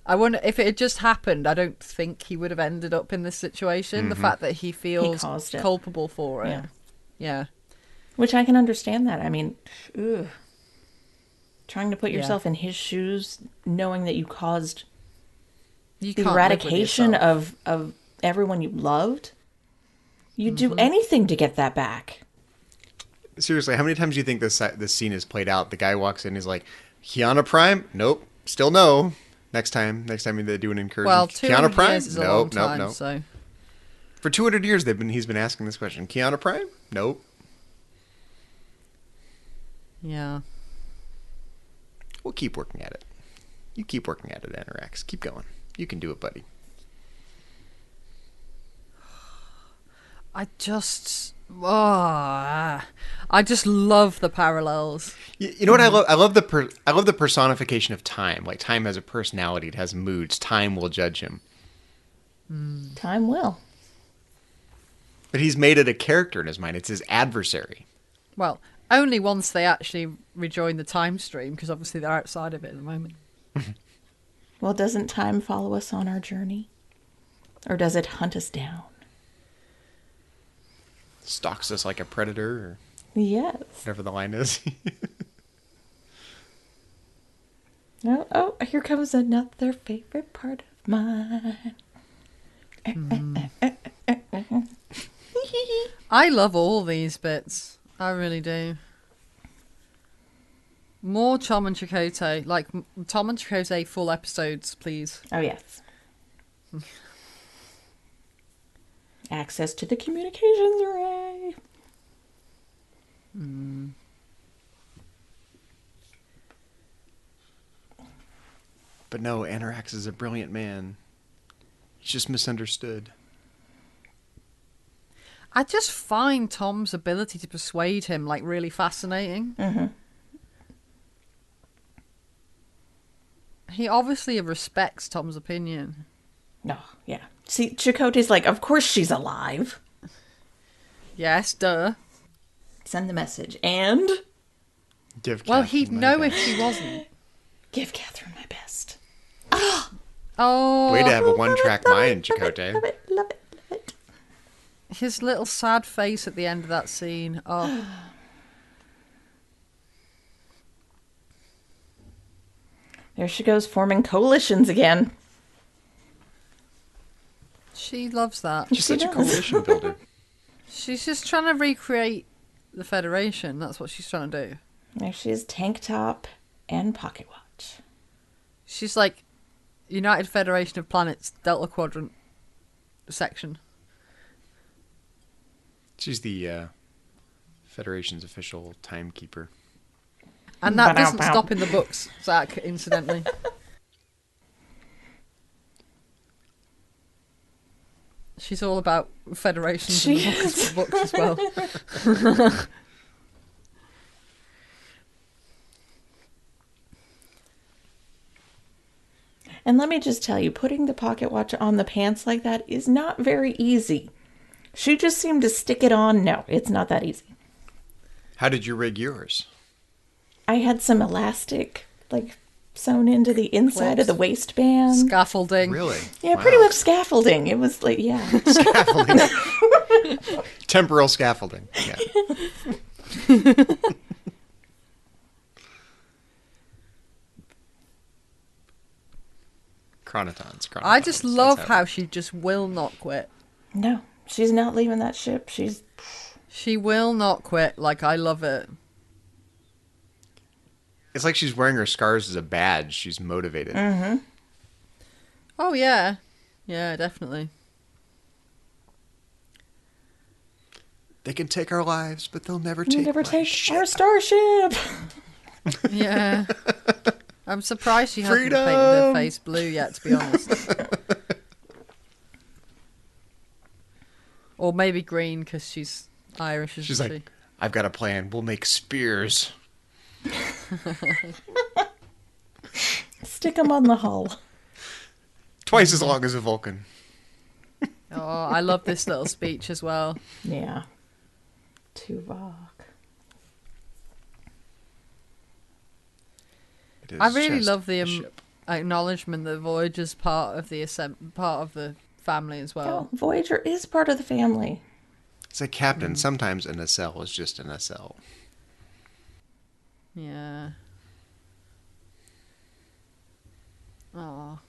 I wonder if it had just happened, I don't think he would have ended up in this situation. The fact that he feels culpable for it. Yeah. Which I can understand that. I mean, trying to put yourself in his shoes, knowing that you caused the eradication of everyone you loved. You'd do anything to get that back. Seriously, how many times do you think this scene is played out? The guy walks in, he's like, Kiana Prime? Nope. Still no. Next time they do an incursion. Well, 200 Kiana Prime? years is a long time, no. So. For 200 years he's been asking this question. Kiana Prime? Nope. Yeah. We'll keep working at it. You keep working at it, Annorax. Keep going. You can do it, buddy. I just love the parallels. You know what I love? I love the personification of time. Like, time has a personality. It has moods. Time will judge him. Time will. But he's made it a character in his mind. It's his adversary. Well, only once they actually rejoin the time stream, because obviously they're outside of it at the moment. Well, doesn't time follow us on our journey? Or does it hunt us down? Stalks us like a predator, or yes, whatever the line is. Oh, here comes another favorite part of mine. I love all these bits. I really do. More Tom and Chakotay. Like, Tom and Chakotay full episodes, please. Oh, yes. Access to the communications array. But no, Annorax is a brilliant man. He's just misunderstood. I just find Tom's ability to persuade him, like, really fascinating. Mm-hmm. He obviously respects Tom's opinion. No, yeah. See, Chakotay's like, of course she's alive. Yes, duh. Send the message. And? Give Well, Catherine he'd my know best. if she wasn't. Give Catherine my best. Oh, Way to have a one-track mind, Chakotay. Love it, love it, love it. his little sad face at the end of that scene. Oh. There she goes, forming coalitions again. She loves that. She's such a coalition builder. She's just trying to recreate the Federation. That's what she's trying to do. There she is, tank top and pocket watch. She's like United Federation of Planets, Delta Quadrant section. She's the Federation's official timekeeper. And that doesn't stop in the books, Zach, incidentally. She's all about federations and books as well. And let me just tell you, putting the pocket watch on the pants like that is not very easy. She just seemed to stick it on. No, it's not that easy. How did you rig yours? I had some elastic, like, sewn into the inside of the waistband. Scaffolding. Really? Yeah, Wow. pretty much scaffolding. It was like, yeah. Scaffolding. Temporal scaffolding. Yeah. Chronotons. I just love how she just will not quit. No, she's not leaving that ship. She will not quit. Like, I love it. It's like she's wearing her scars as a badge. She's motivated. Mm-hmm. Oh, yeah. Yeah, definitely. They can take our lives, but they'll never take ship. our starship. Yeah. I'm surprised she hasn't Freedom! painted her face blue yet, to be honest. Or maybe green, because she's Irish, isn't She's she? like, I've got a plan. We'll make spears. Stick them on the hull. Twice as long as a Vulcan. Oh, I love this little speech as well. Yeah. Tuvok. I really love the acknowledgement that Voyager's part of the family as well. Oh, Voyager is part of the family. It's like Captain. Sometimes a nacelle is just a nacelle. Yeah. Oh.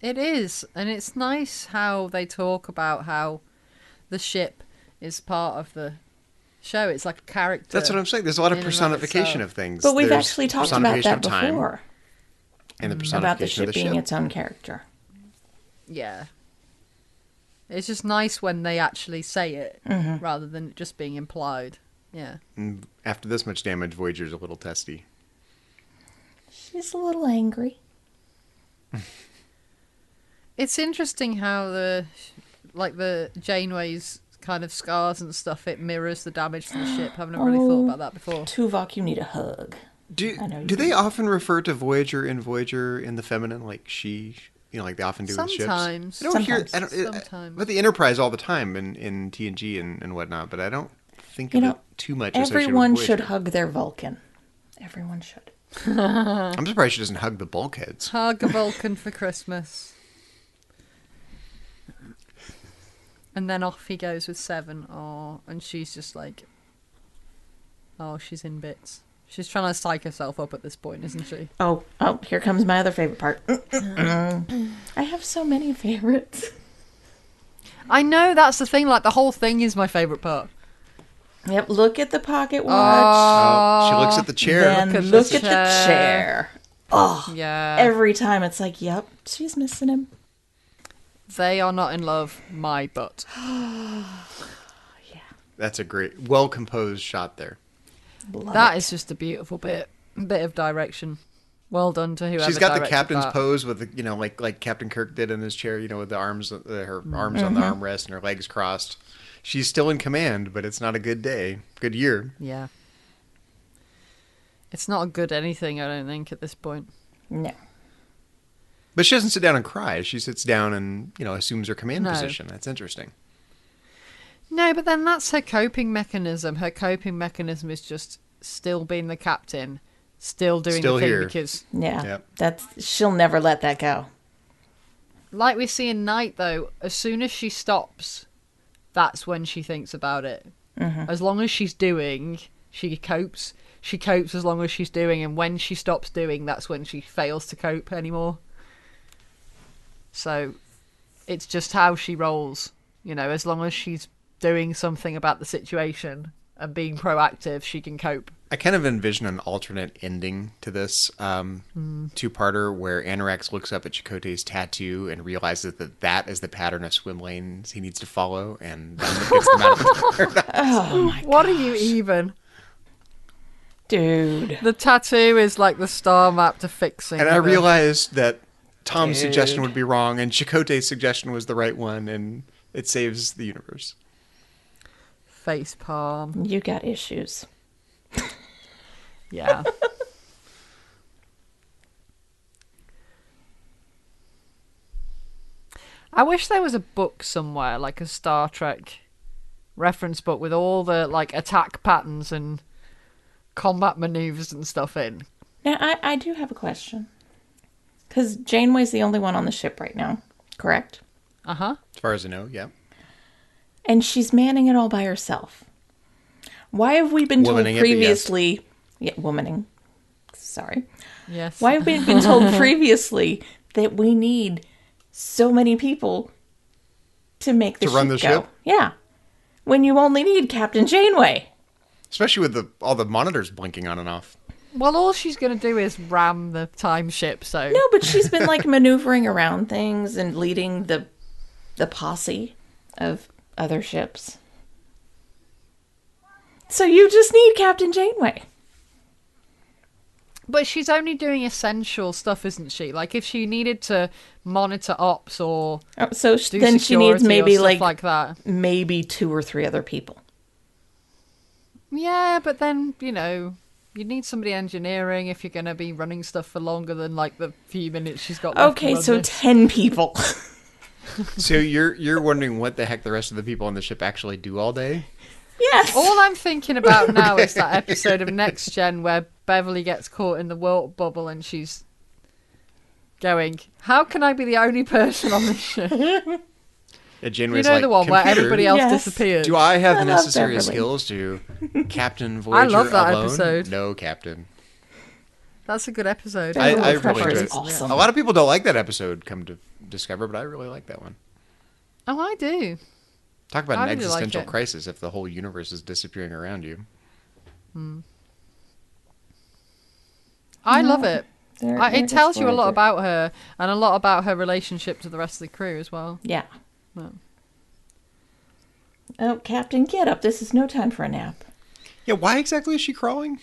It is, and it's nice how they talk about how the ship is part of the show. It's like a character. That's what I'm saying. There's a lot of in and of personification itself. of things. But we've There's actually talked about personification that of time before. and the About the personification ship of the being ship. its own character. Yeah. It's just nice when they actually say it rather than it just being implied. Yeah. And after this much damage, Voyager's a little testy. She's a little angry. It's interesting how the Janeway's kind of scars and stuff, it mirrors the damage to the ship. I haven't really thought about that before. Tuvok, you need a hug. Do do they often refer to Voyager in the feminine, like she, like they often do with ships? Sometimes. I don't hear. Sometimes. But the Enterprise all the time in TNG and whatnot. But I don't think of it too much. Everyone associated with should Voyager. hug their Vulcan. Everyone should. I'm surprised she doesn't hug the bulkheads. Hug a Vulcan for Christmas. And then off he goes with Seven. Oh, and she's just like, oh, she's in bits. She's trying to psych herself up at this point, isn't she? Oh, here comes my other favorite part. I have so many favorites. I know, that's the thing. Like, the whole thing is my favourite part. Yep, look at the pocket watch. Oh, she looks at the chair. Then look at the chair. Oh, yeah. Every time it's like, yep, she's missing him. They are not in love, my butt. That's a great, well-composed shot there. That is just a beautiful bit of direction. Well done to whoever. She's got the directed captain's that. pose with the, like Captain Kirk did in his chair, with the arms, her arms on the armrest and her legs crossed. She's still in command, but it's not a good day, good year. Yeah. It's not a good anything, I don't think, at this point. No. But she doesn't sit down and cry. She sits down and, assumes her command position. That's interesting. No, but then that's her coping mechanism. Her coping mechanism is just still being the captain, still doing the thing here. Because she'll never let that go. Like we see in Night, though, as soon as she stops, that's when she thinks about it. Mm-hmm. As long as she's doing, she copes. She copes as long as she's doing, and when she stops doing, that's when she fails to cope anymore. So it's just how she rolls. As long as she's doing something about the situation and being proactive, she can cope. I kind of envision an alternate ending to this two-parter where Annorax looks up at Chakotay's tattoo and realizes that is the pattern of swim lanes he needs to follow, and then gets them out of the paradise. Oh my God. What are you even? Dude. The tattoo is like the star map to fixing. And I realized that Tom's suggestion would be wrong, and Chakotay's suggestion was the right one, and it saves the universe. Face palm. You got issues. Yeah. I wish there was a book somewhere, like a Star Trek reference book with all the attack patterns and combat maneuvers and stuff in. Now, I do have a question. Because Janeway's the only one on the ship right now, correct? Uh-huh. As far as I know, yeah. And she's manning it all by herself. Why have we been told previously... Yeah, womaning. Sorry. Yes. Why have we been told previously that we need so many people to make the ship run the go? ship? Yeah. When you only need Captain Janeway. Especially with all the monitors blinking on and off. Well, all she's going to do is ram the time ship, so... No, but she's been maneuvering around things and leading the posse of other ships. So you just need Captain Janeway. But she's only doing essential stuff, isn't she? Like, if she needed to monitor ops or so do then she needs maybe like that. Maybe 2 or 3 other people. Yeah, but then, you need somebody engineering if you're going to be running stuff for longer than, the few minutes she's got left to run so this. 10 people. So you're wondering what the heck the rest of the people on the ship actually do all day? Yes. All I'm thinking about now is that episode of Next Gen where Beverly gets caught in the warp bubble and she's going, how can I be the only person on this ship? Yeah, Janeway's the one where everybody else disappears. Do I have the love necessary Beverly. skills to Captain Voyager I love that alone? episode. No, Captain. That's a good episode. I really Crusher is enjoyed it. awesome. A lot of people don't like that episode, come to discover, but I really like that one. Oh, I do. Talk about I an really like existential it. crisis if the whole universe is disappearing around you. I love it. It tells you a lot Voyager. about her and a lot about her relationship to the rest of the crew as well. Yeah. Well. Oh, Captain, get up. This is no time for a nap. Yeah, why exactly is she crawling?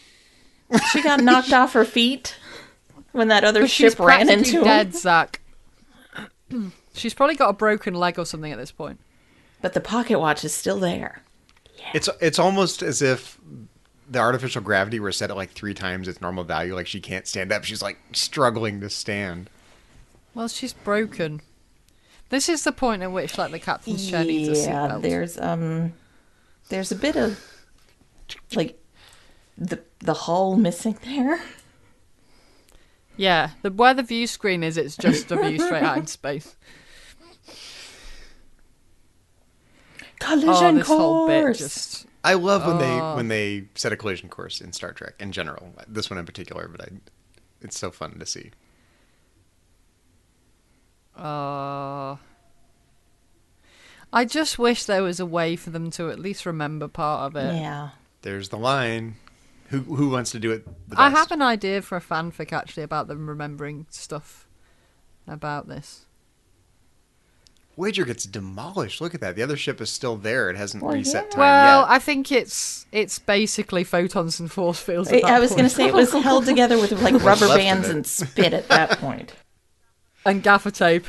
She got knocked off her feet when that other ship ran into She's him. dead, Zach. She's probably got a broken leg or something at this point. But the pocket watch is still there. It's almost as if the artificial gravity were set at 3 times its normal value. Like she can't stand up. She's struggling to stand. Well, she's broken. This is the point at which the captain's chair needs a seatbelt. There's a bit of the hull missing there. Yeah, where the view screen is, it's just a view straight out in space. Collision this whole bit course. just... I love when they set a collision course in Star Trek in general. This one in particular, but it's so fun to see. I just wish there was a way for them to at least remember part of it. Yeah. There's the line. Who wants to do it the best? I have an idea for a fanfic, actually, about them remembering stuff about this. Voyager gets demolished. Look at that. The other ship is still there. It hasn't reset time Well, yet. I think it's basically photons and force fields. I was going to say it was held together with like rubber left of bands it. and spit at that point. And gaffer tape.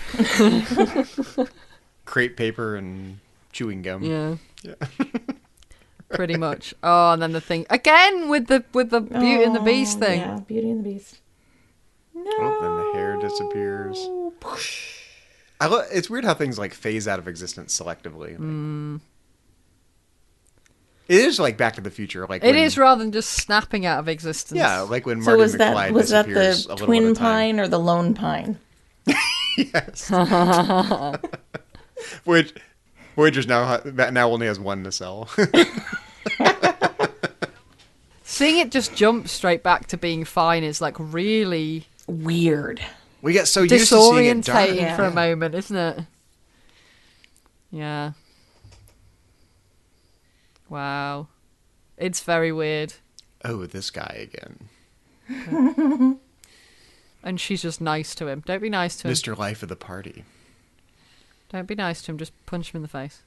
Crepe paper and chewing gum. Yeah. Pretty much. Oh, and then the thing again with the Beauty and the Beast thing. Yeah, Beauty and the Beast. No. Oh, then the hair disappears. It's weird how things like phase out of existence selectively. It is like Back to the Future. Like It is rather than just snapping out of existence. Yeah, like when So Marty was McFly that disappears the a little twin at a time. pine or the lone pine? Yes. Voyager's now only has one to sell. Seeing it just jump straight back to being fine is like really Weird. We get so used to seeing it dark. disorientating for a moment, isn't it? Yeah. Wow. It's very weird. Oh, this guy again. And she's just nice to him. Don't be nice to him. Mr. Life of the Party. Don't be nice to him. Just punch him in the face.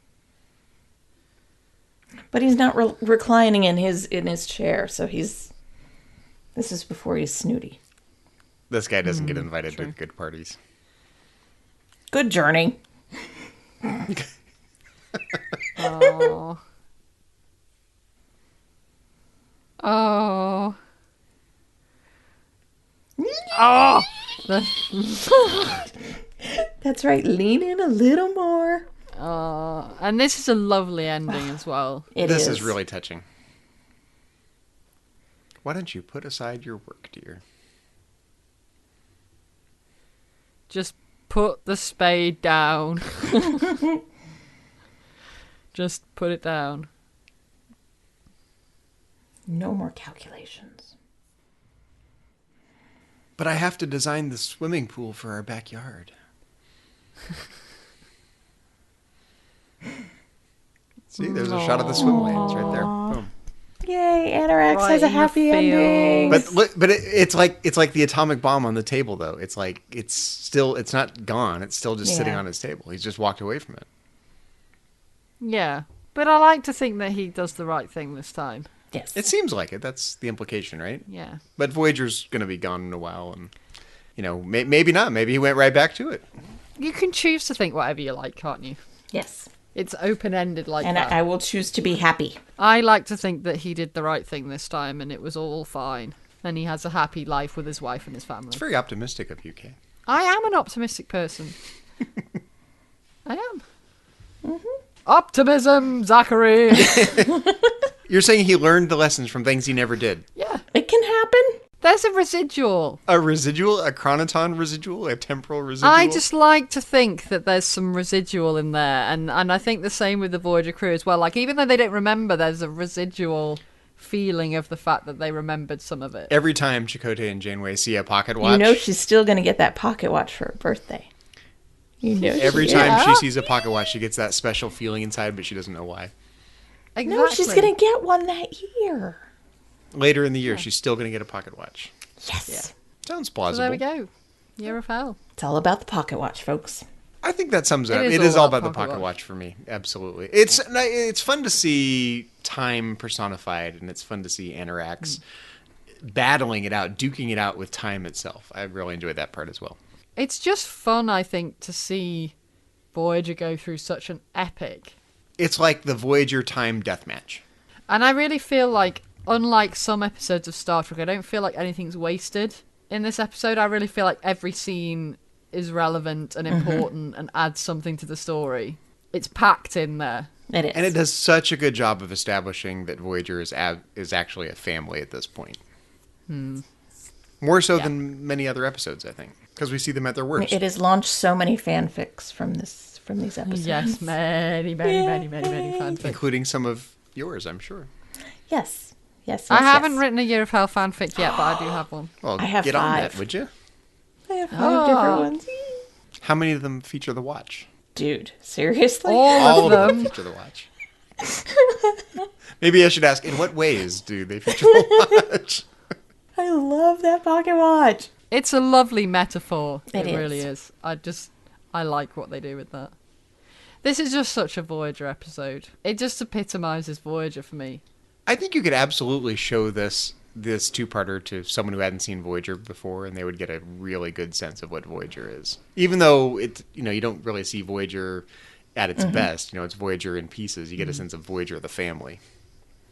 But he's not reclining in his chair, so he's. This is before he's snooty. This guy doesn't get invited true. to good parties. Good journey. Oh. Oh. Oh. That's right. Lean in a little more. And this is a lovely ending as well. This is really touching. Why don't you put aside your work, dear? Just put the spade down. Just put it down. No more calculations. But I have to design the swimming pool for our backyard. See, there's a shot of the swim lanes right there. Boom. Yay, Annorax Right has a in the happy field. ending. But it's like the atomic bomb on the table though. It's like it's not gone. It's still just sitting Yeah. on his table. He's just walked away from it. Yeah. But I like to think that he does the right thing this time. Yes. It seems like it. That's the implication, right? Yeah. But Voyager's going to be gone in a while, and maybe not. Maybe he went right back to it. You can choose to think whatever you like, can't you? Yes. It's open-ended like And that. I will choose to be happy. I like to think that he did the right thing this time and it was all fine. And he has a happy life with his wife and his family. It's very optimistic of you, Kay. I am an optimistic person. I am. Optimism, Zachary! You're saying he learned the lessons from things he never did. Yeah. It can happen. There's a residual. A residual? A chronoton residual? A temporal residual? I just like to think that there's some residual in there. And I think the same with the Voyager crew as well. Like, even though they don't remember, there's a residual feeling of the fact that they remembered some of it. Every time Chakotay and Janeway see a pocket watch... You know she's still going to get that pocket watch for her birthday. You know Every she time is. she sees a pocket watch, she gets that special feeling inside, but she doesn't know why. Exactly. No, she's going to get one that year. Later in the year, she's still going to get a pocket watch. Yes. Sounds So plausible. there we go. Year of Hell. It's all about the pocket watch, folks. I think that sums it It up. is It all is all about about the pocket pocket watch. watch for me. Absolutely. It's fun to see time personified, and it's fun to see Annorax battling it out, duking it out with time itself. I really enjoyed that part as well. It's just fun, I think, to see Voyager go through such an epic. It's like the Voyager time deathmatch. And I really feel like, unlike some episodes of Star Trek, I don't feel like anything's wasted in this episode. I really feel like every scene is relevant and important and adds something to the story. It's packed in there. It is. And it does such a good job of establishing that Voyager is actually a family at this point. More so than many other episodes, I think. Because we see them at their worst. It has launched so many fanfics from these episodes. Yes, many fanfics. Including some of yours, I'm sure. Yes. I haven't written a Year of Hell fanfic yet, but I do have one. Well, I have get on 5. that, would you? I have 5 different ones. How many of them feature the watch? Dude, seriously? All of them feature the watch. Maybe I should ask, in what ways do they feature the watch? I love that pocket watch. It's a lovely metaphor. It really is. is. I like what they do with that. This is just such a Voyager episode. It just epitomizes Voyager for me. I think you could absolutely show this two-parter to someone who hadn't seen Voyager before, and they would get a really good sense of what Voyager is. Even though you don't really see Voyager at its best. It's Voyager in pieces. You get a sense of Voyager the family.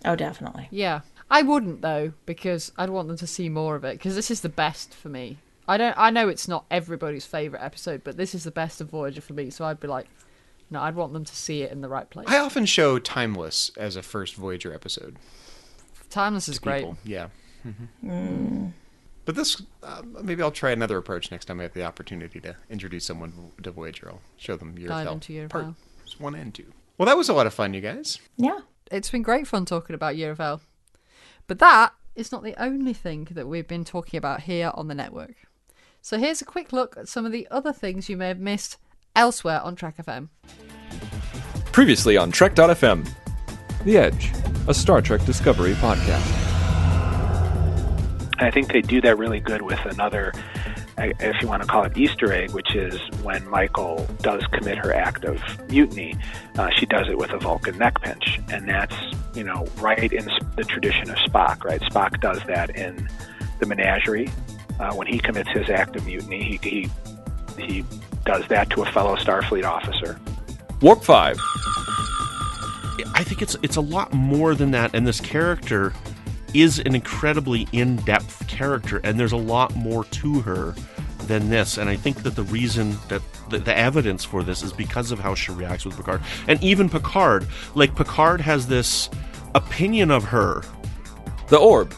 Oh, definitely. Yeah. I wouldn't, though, because I'd want them to see more of it, because this is the best for me. I know it's not everybody's favourite episode, but this is the best of Voyager for me, so I'd be like, no, I'd want them to see it in the right place. I often show Timeless as a first Voyager episode. Timeless is great. People. Yeah. But this, maybe I'll try another approach next time I have the opportunity to introduce someone to Voyager. I'll show them Year of Hell. Into Year of Hell. Parts 1 and 2. Well, that was a lot of fun, you guys. Yeah. It's been great fun talking about Year of Hell. But that is not the only thing that we've been talking about here on the network. So here's a quick look at some of the other things you may have missed elsewhere on Trek FM. Previously on Trek.fm, The Edge, a Star Trek Discovery podcast. I think they do that really good with another, if you want to call it Easter egg, which is when Michael does commit her act of mutiny, she does it with a Vulcan neck pinch. And that's, right in the tradition of Spock, right? Spock does that in the Menagerie. When he commits his act of mutiny, he does that to a fellow Starfleet officer. Warp 5. I think it's a lot more than that, and this character is an incredibly in-depth character, and there's a lot more to her than this. And I think that the reason that the evidence for this is because of how she reacts with Picard. And even Picard, Picard has this opinion of her. The Orb.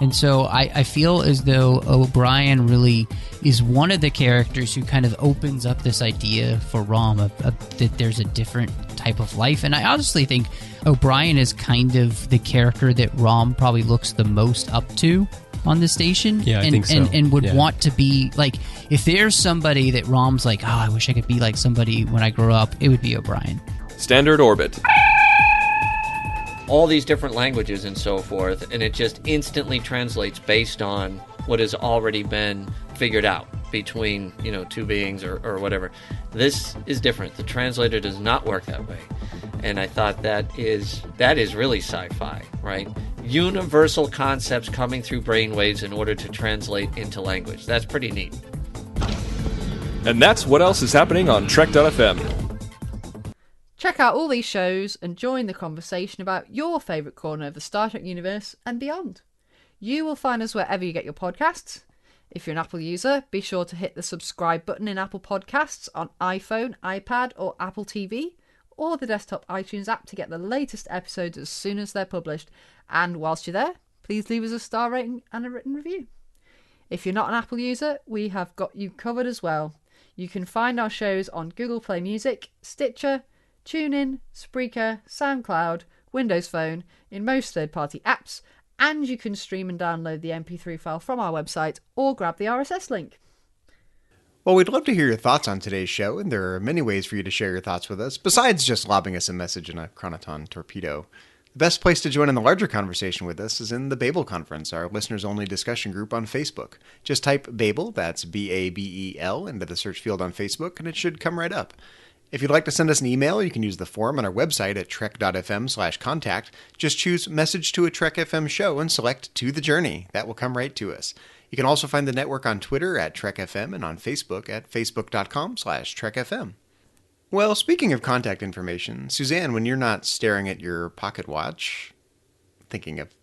And so I feel as though O'Brien really is one of the characters who kind of opens up this idea for Rom that there's a different type of life. And I honestly think O'Brien is kind of the character that Rom probably looks the most up to on the station. Yeah, I think so. And would want to be, like, if there's somebody that Rom's like, I wish I could be like somebody when I grow up, it would be O'Brien. Standard Orbit. All these different languages and so forth, and it just instantly translates based on what has already been figured out between, two beings or whatever. This is different. The translator does not work that way. And I thought that is really sci-fi, right? Universal concepts coming through brainwaves in order to translate into language. That's pretty neat. And that's what else is happening on Trek.fm. Check out all these shows and join the conversation about your favourite corner of the Star Trek universe and beyond. You will find us wherever you get your podcasts. If you're an Apple user, be sure to hit the subscribe button in Apple Podcasts on iPhone, iPad or Apple TV, or the desktop iTunes app to get the latest episodes as soon as they're published. And whilst you're there, please leave us a star rating and a written review. If you're not an Apple user, we have got you covered as well. You can find our shows on Google Play Music, Stitcher, TuneIn, Spreaker, SoundCloud, Windows Phone, in most third-party apps, and you can stream and download the MP3 file from our website or grab the RSS link. Well, we'd love to hear your thoughts on today's show, and there are many ways for you to share your thoughts with us, besides just lobbing us a message in a Chronoton torpedo. The best place to join in the larger conversation with us is in the Babel Conference, our listeners-only discussion group on Facebook. Just type Babel, that's B-A-B-E-L, into the search field on Facebook, and it should come right up. If you'd like to send us an email, you can use the form on our website at trek.fm/contact. Just choose Message to a Trek FM Show and select To the Journey. That will come right to us. You can also find the network on Twitter at TrekFM and on Facebook at facebook.com/TrekFM. Well, speaking of contact information, Suzanne, when you're not staring at your pocket watch, thinking of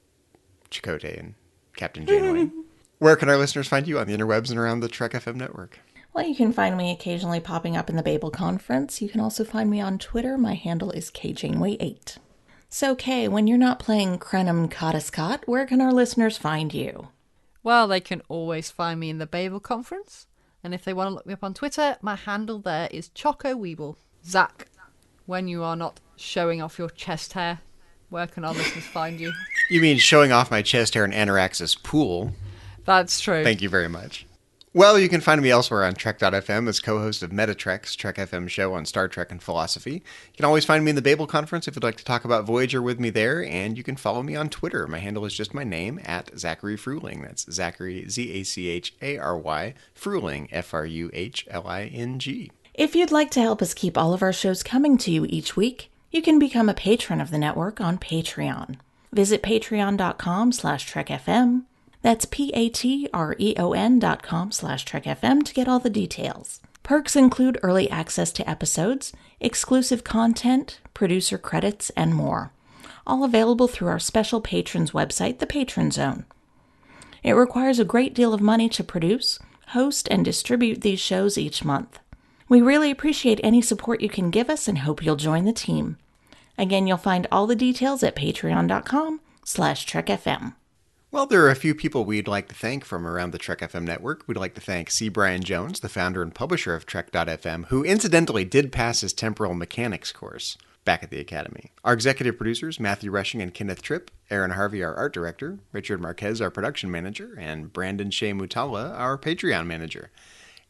Chakotay and Captain Janeway, where can our listeners find you on the interwebs and around the Trek FM network? Well, you can find me occasionally popping up in the Babel Conference. You can also find me on Twitter. My handle is KJaneway8. So, Kay, when you're not playing Krenim Kadiskat, where can our listeners find you? Well, they can always find me in the Babel Conference. And if they want to look me up on Twitter, my handle there is Choco Weeble. Zach, when you are not showing off your chest hair, where can our listeners find you? You mean showing off my chest hair in Annorax's pool? That's true. Thank you very much. Well, you can find me elsewhere on Trek.fm as co-host of Metatrek's Trek FM show on Star Trek and philosophy. You can always find me in the Babel Conference if you'd like to talk about Voyager with me there, and you can follow me on Twitter. My handle is just my name, at Zachary Fruhling. That's Zachary, Zachary, Fruhling, Fruhling. If you'd like to help us keep all of our shows coming to you each week, you can become a patron of the network on Patreon. Visit patreon.com/trekfm. That's patreon.com/trekfm to get all the details. Perks include early access to episodes, exclusive content, producer credits, and more. All available through our special patrons website, the Patron Zone. It requires a great deal of money to produce, host, and distribute these shows each month. We really appreciate any support you can give us and hope you'll join the team. Again, you'll find all the details at patreon.com/trekfm. Well, there are a few people we'd like to thank from around the Trek FM network. We'd like to thank C. Brian Jones, the founder and publisher of Trek.fm, who incidentally did pass his temporal mechanics course back at the Academy. Our executive producers, Matthew Rushing and Kenneth Tripp, Aaron Harvey, our art director, Richard Marquez, our production manager, and Brandon Shea Mutala, our Patreon manager.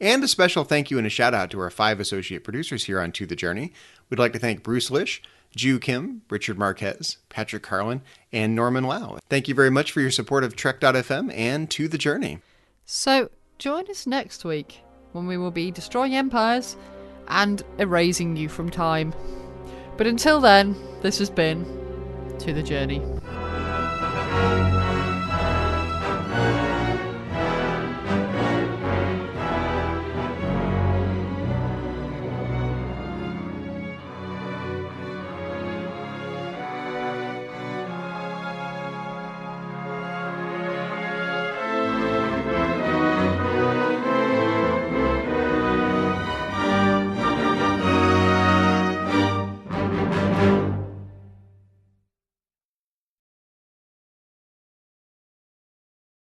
And a special thank you and a shout out to our 5 associate producers here on To the Journey. We'd like to thank Bruce Lish, Ju Kim, Richard Marquez, Patrick Carlin, and Norman Lau. Thank you very much for your support of Trek.fm and To the Journey. So, join us next week when we will be destroying empires and erasing you from time. But until then, this has been To the Journey.